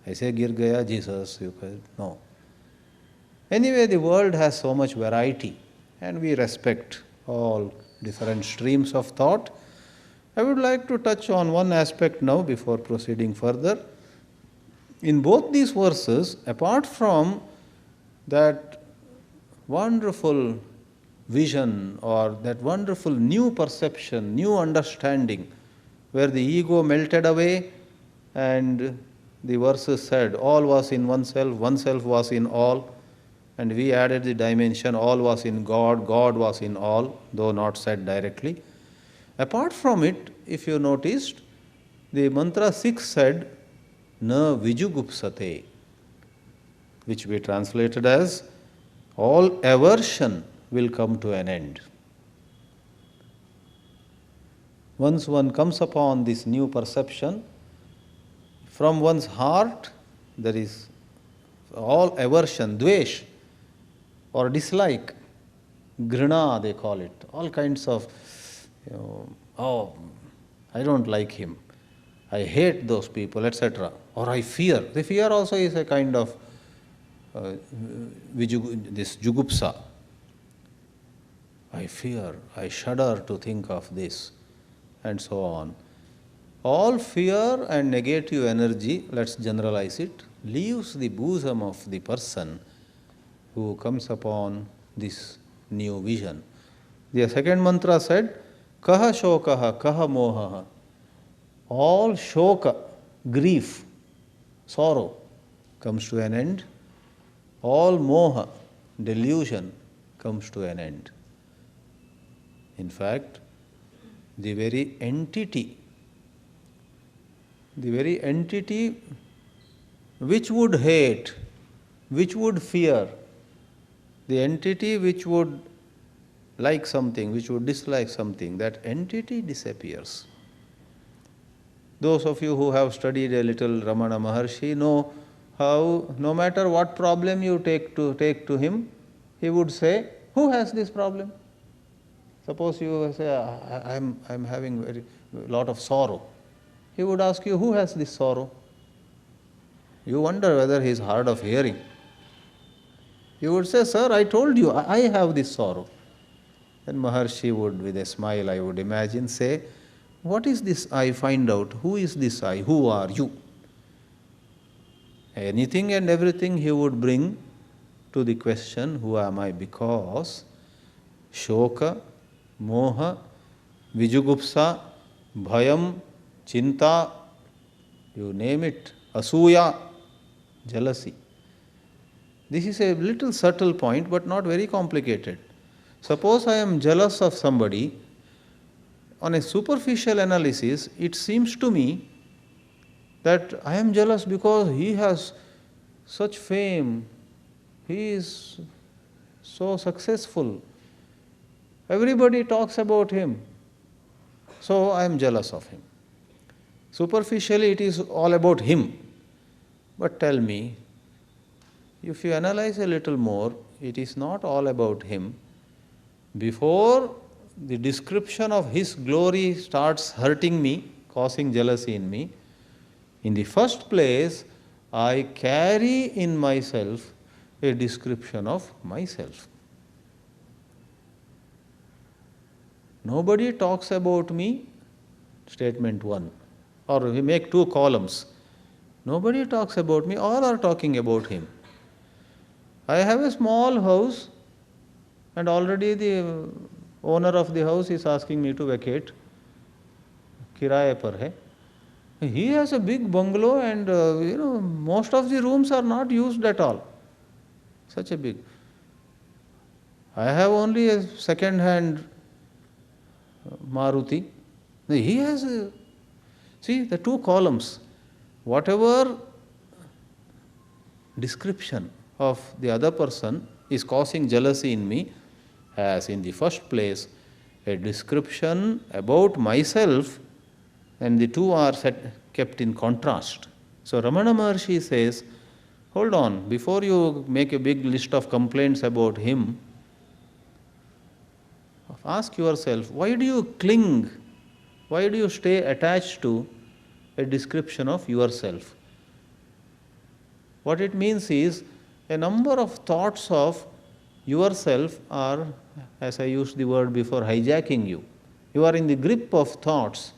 ऐसे गिर गया Jesus, no. Anyway, the world has so much variety and we respect all different streams of thought. I would like to touch on one aspect now before proceeding further. In both these verses, apart from that wonderful vision or that wonderful new perception, new understanding, where the ego melted away and the verses said, all was in oneself was in all, and we added the dimension, all was in God, God was in all, though not said directly. Apart from it, if you noticed, the mantra 6 said, Na vijugupsate, which we translated as, all aversion will come to an end. Once one comes upon this new perception, from one's heart there is all aversion, dvesh or dislike, grina they call it, all kinds of, oh, I don't like him, I hate those people, etc. Or I fear. The fear also is a kind of this jugupsa. I fear, I shudder to think of this, and so on. All fear and negative energy, let's generalize it, leaves the bosom of the person who comes upon this new vision. The second mantra said, Kaha shokaha, kaha mohaha. All shoka, grief, sorrow comes to an end. All moha, delusion comes to an end. In fact, the very entity which would hate, which would fear, the entity which would like something, which would dislike something, that entity disappears. Those of you who have studied a little Ramana Maharshi know how no matter what problem you take to him, he would say, who has this problem? Suppose you say, I'm having a lot of sorrow. He would ask you, who has this sorrow? You wonder whether he is hard of hearing. You would say, sir, I told you, I have this sorrow. Then Maharshi would, with a smile, I would imagine, say, what is this I? Find out. Who is this I? Who are you? Anything and everything he would bring to the question, who am I? Because shoka, moha, vijugupsa, bhayam, chinta, you name it, asuya, jealousy. This is a little subtle point, but not very complicated. Suppose I am jealous of somebody, on a superficial analysis, it seems to me that I am jealous because he has such fame, he is so successful, everybody talks about him, so I am jealous of him. Superficially, it is all about him. But tell me, if you analyze a little more, it is not all about him. Before the description of his glory starts hurting me, causing jealousy in me, in the first place, I carry in myself a description of myself. Nobody talks about me, statement 1. Or we make 2 columns. Nobody talks about me, all are talking about him. I have a small house and already the owner of the house is asking me to vacate. Kiraye par hai. He has a big bungalow and most of the rooms are not used at all. Such a big. I have only a second hand Maruti. He has see the 2 columns. Whatever description of the other person is causing jealousy in me, as in the first place a description about myself, and the 2 are kept in contrast. So Ramana Maharshi says, hold on, before you make a big list of complaints about him, ask yourself, why do you cling? Why do you stay attached to a description of yourself? What it means is, a number of thoughts of yourself are, as I used the word before, hijacking you. You are in the grip of thoughts.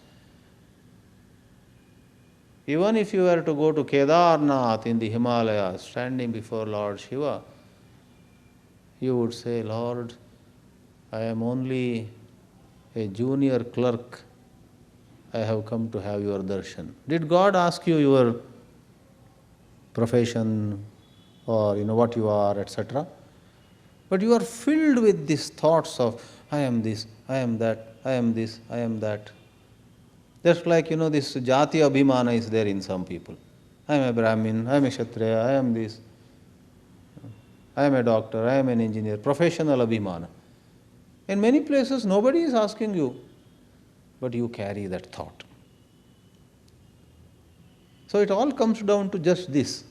Even if you were to go to Kedarnath in the Himalayas, standing before Lord Shiva, you would say, Lord, I am only a junior clerk. I have come to have your darshan. Did God ask you your profession or what you are, etc.? But you are filled with these thoughts of, I am this, I am that, I am this, I am that. Just like, this jati abhimana is there in some people. I am a Brahmin, I am a Kshatriya, I am this, I am a doctor, I am an engineer, professional abhimana. In many places, nobody is asking you, but you carry that thought. So it all comes down to just this.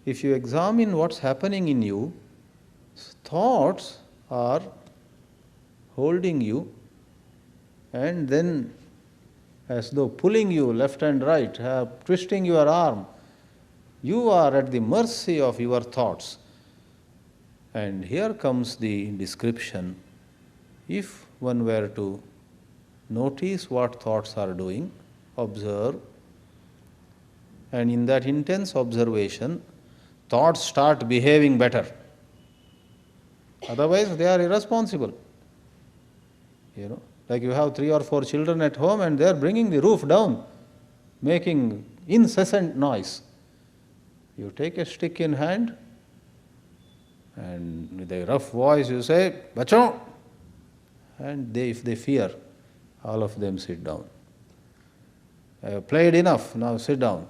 If you examine what's happening in you, thoughts are holding you and then as though pulling you left and right, twisting your arm. You are at the mercy of your thoughts. And here comes the description. If one were to notice what thoughts are doing, observe, and in that intense observation, thoughts start behaving better. Otherwise, they are irresponsible. Like you have 3 or 4 children at home and they are bringing the roof down, making incessant noise. You take a stick in hand and with a rough voice you say, Bacho! And if they fear, all of them sit down. I have played enough, now sit down.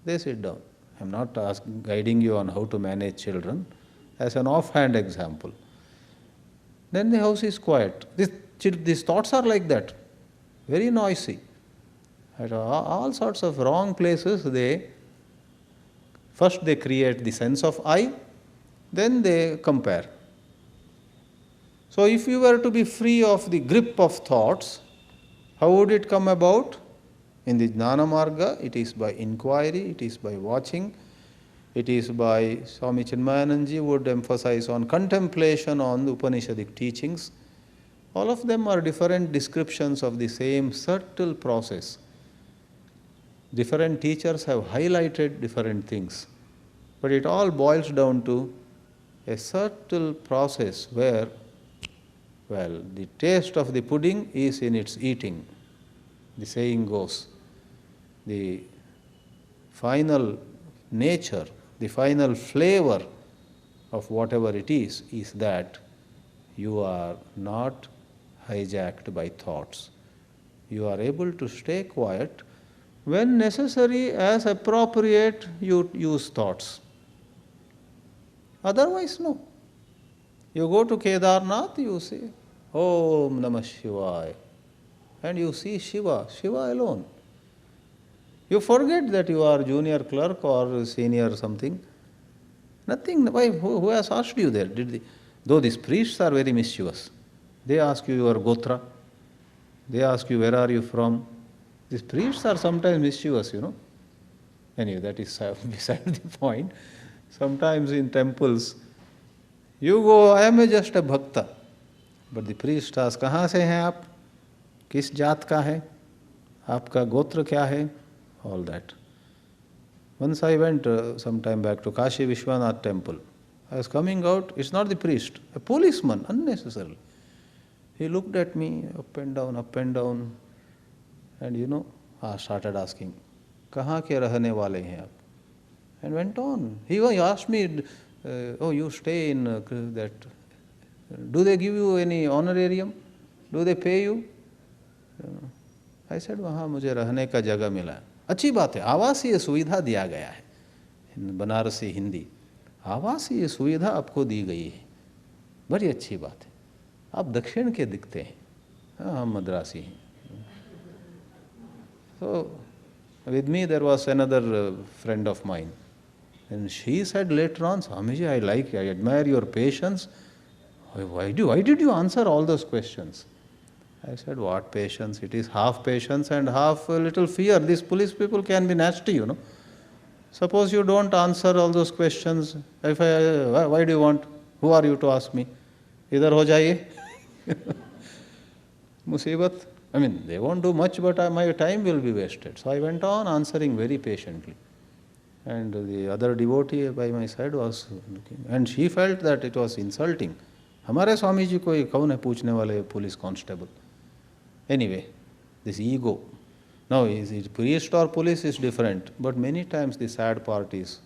They sit down. I'm not guiding you on how to manage children, as an offhand example. Then the house is quiet. These thoughts are like that, very noisy. At all sorts of wrong places, first they create the sense of I, then they compare. So if you were to be free of the grip of thoughts, how would it come about? In the Jnana Marga, it is by inquiry, it is by watching, it is by, Swami Chinmayananji would emphasize on contemplation on the Upanishadic teachings. All of them are different descriptions of the same subtle process. Different teachers have highlighted different things, but it all boils down to a subtle process where, well, the taste of the pudding is in its eating. The saying goes, the final nature, the final flavor of whatever it is that you are not hijacked by thoughts. You are able to stay quiet. When necessary, as appropriate, you use thoughts. Otherwise, no. You go to Kedarnath, you say, Om Namah Shivaya, and you see Shiva alone. You forget that you are junior clerk or senior something. Nothing. Why? Who has asked you there? Though these priests are very mischievous. They ask you your gotra. They ask you where are you from. These priests are sometimes mischievous, Anyway, that is beside the point. Sometimes in temples, you go, I am just a bhakta. But the priest asks, कहाँ से हैं आप? किस जात का है? आपका गोत्र क्या है? All that. Once I went some time back to Kashi Vishwanath temple. I was coming out, it's not the priest, a policeman, unnecessarily. He looked at me up and down, and started asking, कहाँ के रहने वाले हैं आप? And went on. He asked me, oh, you stay in that, do they give you any honorarium? Do they pay you? I said, वहाँ मुझे रहने का जगह मिला। अच्छी बात है, आवासीय सुविधा दिया गया है। बनारसी हिंदी, आवासीय सुविधा आपको दी गई है, बड़ी अच्छी बात है। आप दक्षिण के दिखते हैं, हाँ हम मद्रासी हैं। So with me there was another friend of mine, and she said later on, Swamiji, I admire your patience. Why did you answer all those questions? I said, what patience? It is half patience and half a little fear. These police people can be nasty, Suppose you don't answer all those questions. Why do you want? Who are you to ask me? Idhar ho jaiye. Musibat. I mean, they won't do much, but my time will be wasted. So I went on answering very patiently. And the other devotee by my side was looking. And she felt that it was insulting. हमारे स्वामी जी को कौन है पूछने वाले police constable? Anyway, this ego. Now, is it priest or police is different, but many times the sad part is,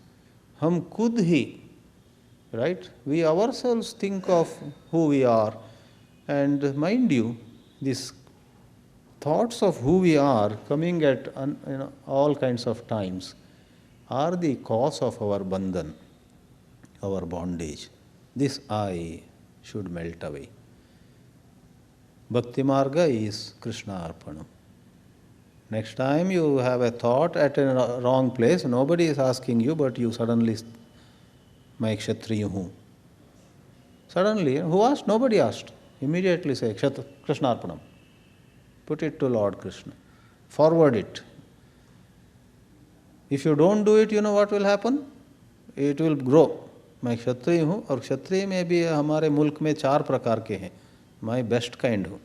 hum khud hi, right? We ourselves think of who we are, and mind you, these thoughts of who we are coming at all kinds of times are the cause of our bandhan, our bondage. This I should melt away. Bhakti Marga is Krishna Arpanam. Next time you have a thought at a wrong place, nobody is asking you, but you suddenly, मैं क्षत्रिय हूँ. Suddenly, who asked? Nobody asked. Immediately say, Krishna Arpanam. Put it to Lord Krishna. Forward it. If you don't do it, you know what will happen? It will grow. मैं क्षत्रिय हूँ, और क्षत्रिय में भी हमारे मुल्क में 4 प्रकार के हैं. My best kind हूँ.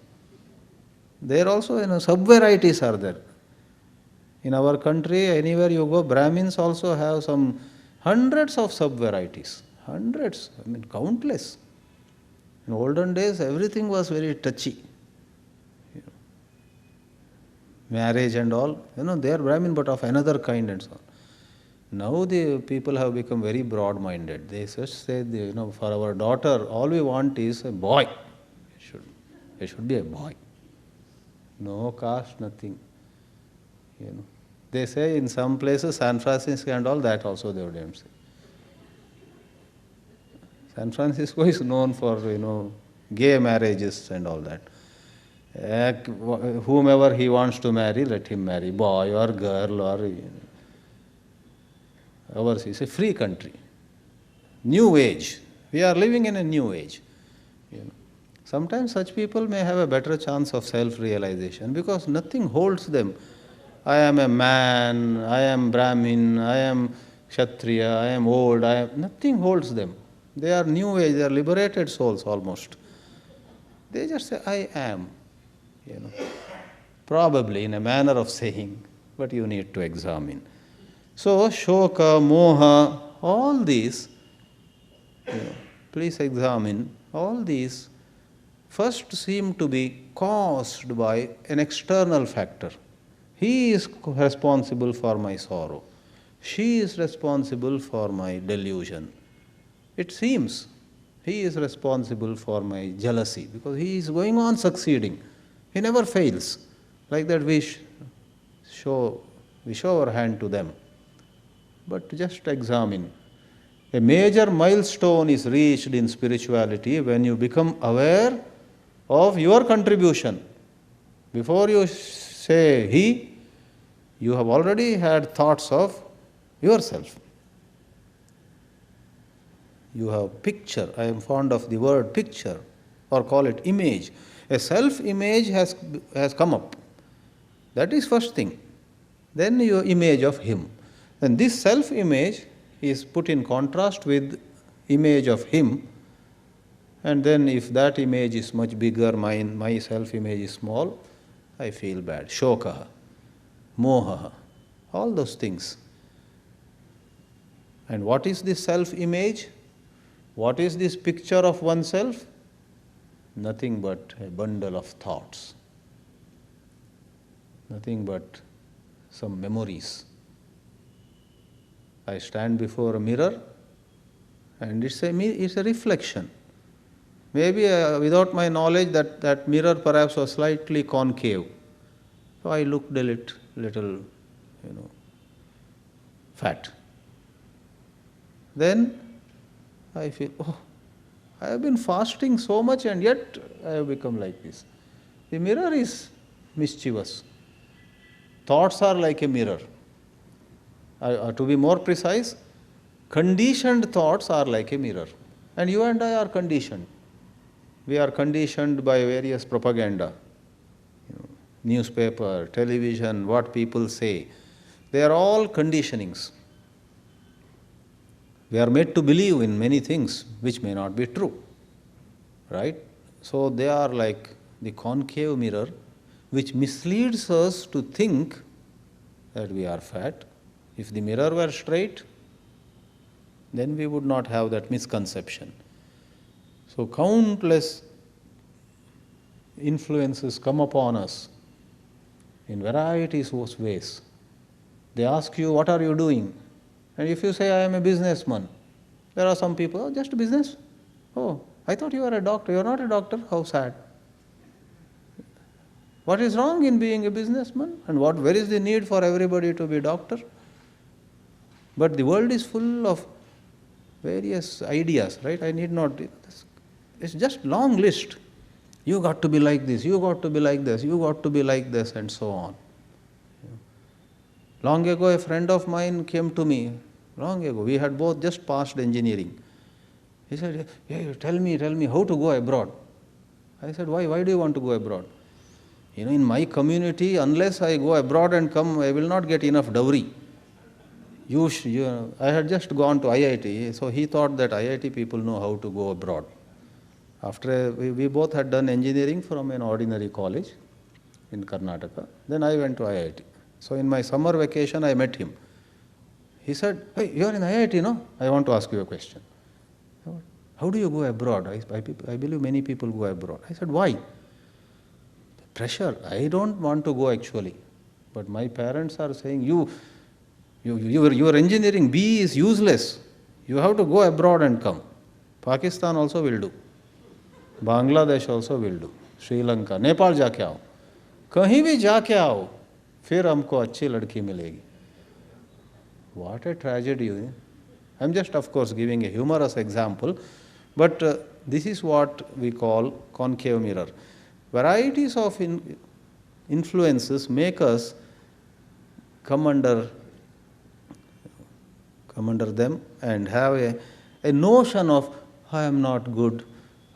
There also, sub-varieties are there. In our country, anywhere you go, Brahmins also have some hundreds of sub-varieties. Hundreds, countless. In olden days, everything was very touchy. Marriage and all, they are Brahmin, but of another kind and so on. Now the people have become very broad-minded. They just say, for our daughter, all we want is a boy. It should be a boy. No caste, nothing. They say in some places, San Francisco and all that also they wouldn't say. San Francisco is known for, gay marriages and all that. Whomever he wants to marry, let him marry, boy or girl or ours is a free country. New age. We are living in a new age. Sometimes such people may have a better chance of self-realization because nothing holds them. I am a man, I am Brahmin, I am Kshatriya, I am old, nothing holds them. They are new age, they are liberated souls almost. They just say, I am. Probably in a manner of saying, but you need to examine. So, shoka, moha, all these, please examine, all these first seem to be caused by an external factor. He is responsible for my sorrow. She is responsible for my delusion. It seems he is responsible for my jealousy because he is going on succeeding. He never fails. Like that we show our hand to them. But just examine. A major milestone is reached in spirituality when you become aware of your contribution. Before you say he, you have already had thoughts of yourself. You have picture. I am fond of the word picture, or call it image. A self-image has come up. That is first thing. Then your image of him. And this self-image is put in contrast with image of him. And then if that image is much bigger, my self-image is small, I feel bad. Shokaha, mohaha, all those things. And what is this self-image? What is this picture of oneself? Nothing but a bundle of thoughts. Nothing but some memories. I stand before a mirror and it's a reflection. Maybe without my knowledge that mirror perhaps was slightly concave. So I looked a little, fat. Then I feel, I have been fasting so much and yet I have become like this. The mirror is mischievous. Thoughts are like a mirror. To be more precise, conditioned thoughts are like a mirror. And you and I are conditioned. We are conditioned by various propaganda, newspaper, television, what people say. They are all conditionings. We are made to believe in many things which may not be true, right? So they are like the concave mirror which misleads us to think that we are fat. If the mirror were straight, then we would not have that misconception. So countless influences come upon us in varieties of ways. They ask you, what are you doing? And if you say, I am a businessman, there are some people, just business? Oh, I thought you were a doctor. You are not a doctor? How sad. What is wrong in being a businessman? And where is the need for everybody to be a doctor? But the world is full of various ideas, right? I need not, it's just long list. You got to be like this, you got to be like this, you got to be like this, and so on. Long ago, a friend of mine came to me, long ago, we had both just passed engineering. He said, hey, tell me how to go abroad. I said, why do you want to go abroad? In my community, unless I go abroad and come, I will not get enough dowry. I had just gone to IIT, so he thought that IIT people know how to go abroad. After we both had done engineering from an ordinary college in Karnataka, then I went to IIT. So in my summer vacation, I met him. He said, hey, you are in IIT, no? I want to ask you a question. How do you go abroad? I believe many people go abroad. I said, why? Pressure. I don't want to go actually. But my parents are saying, your engineering B is useless. You have to go abroad and come. Pakistan also will do. Bangladesh also will do. Sri Lanka, Nepal जाके आओ. कहीं भी जाके आओ. फिर हमको अच्छी लड़की मिलेगी. What a tragedy. I'm just, of course, giving a humorous example, but this is what we call concave mirror. Varieties of influences make us come under them and have a notion of I am not good,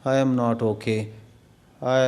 I am not okay, I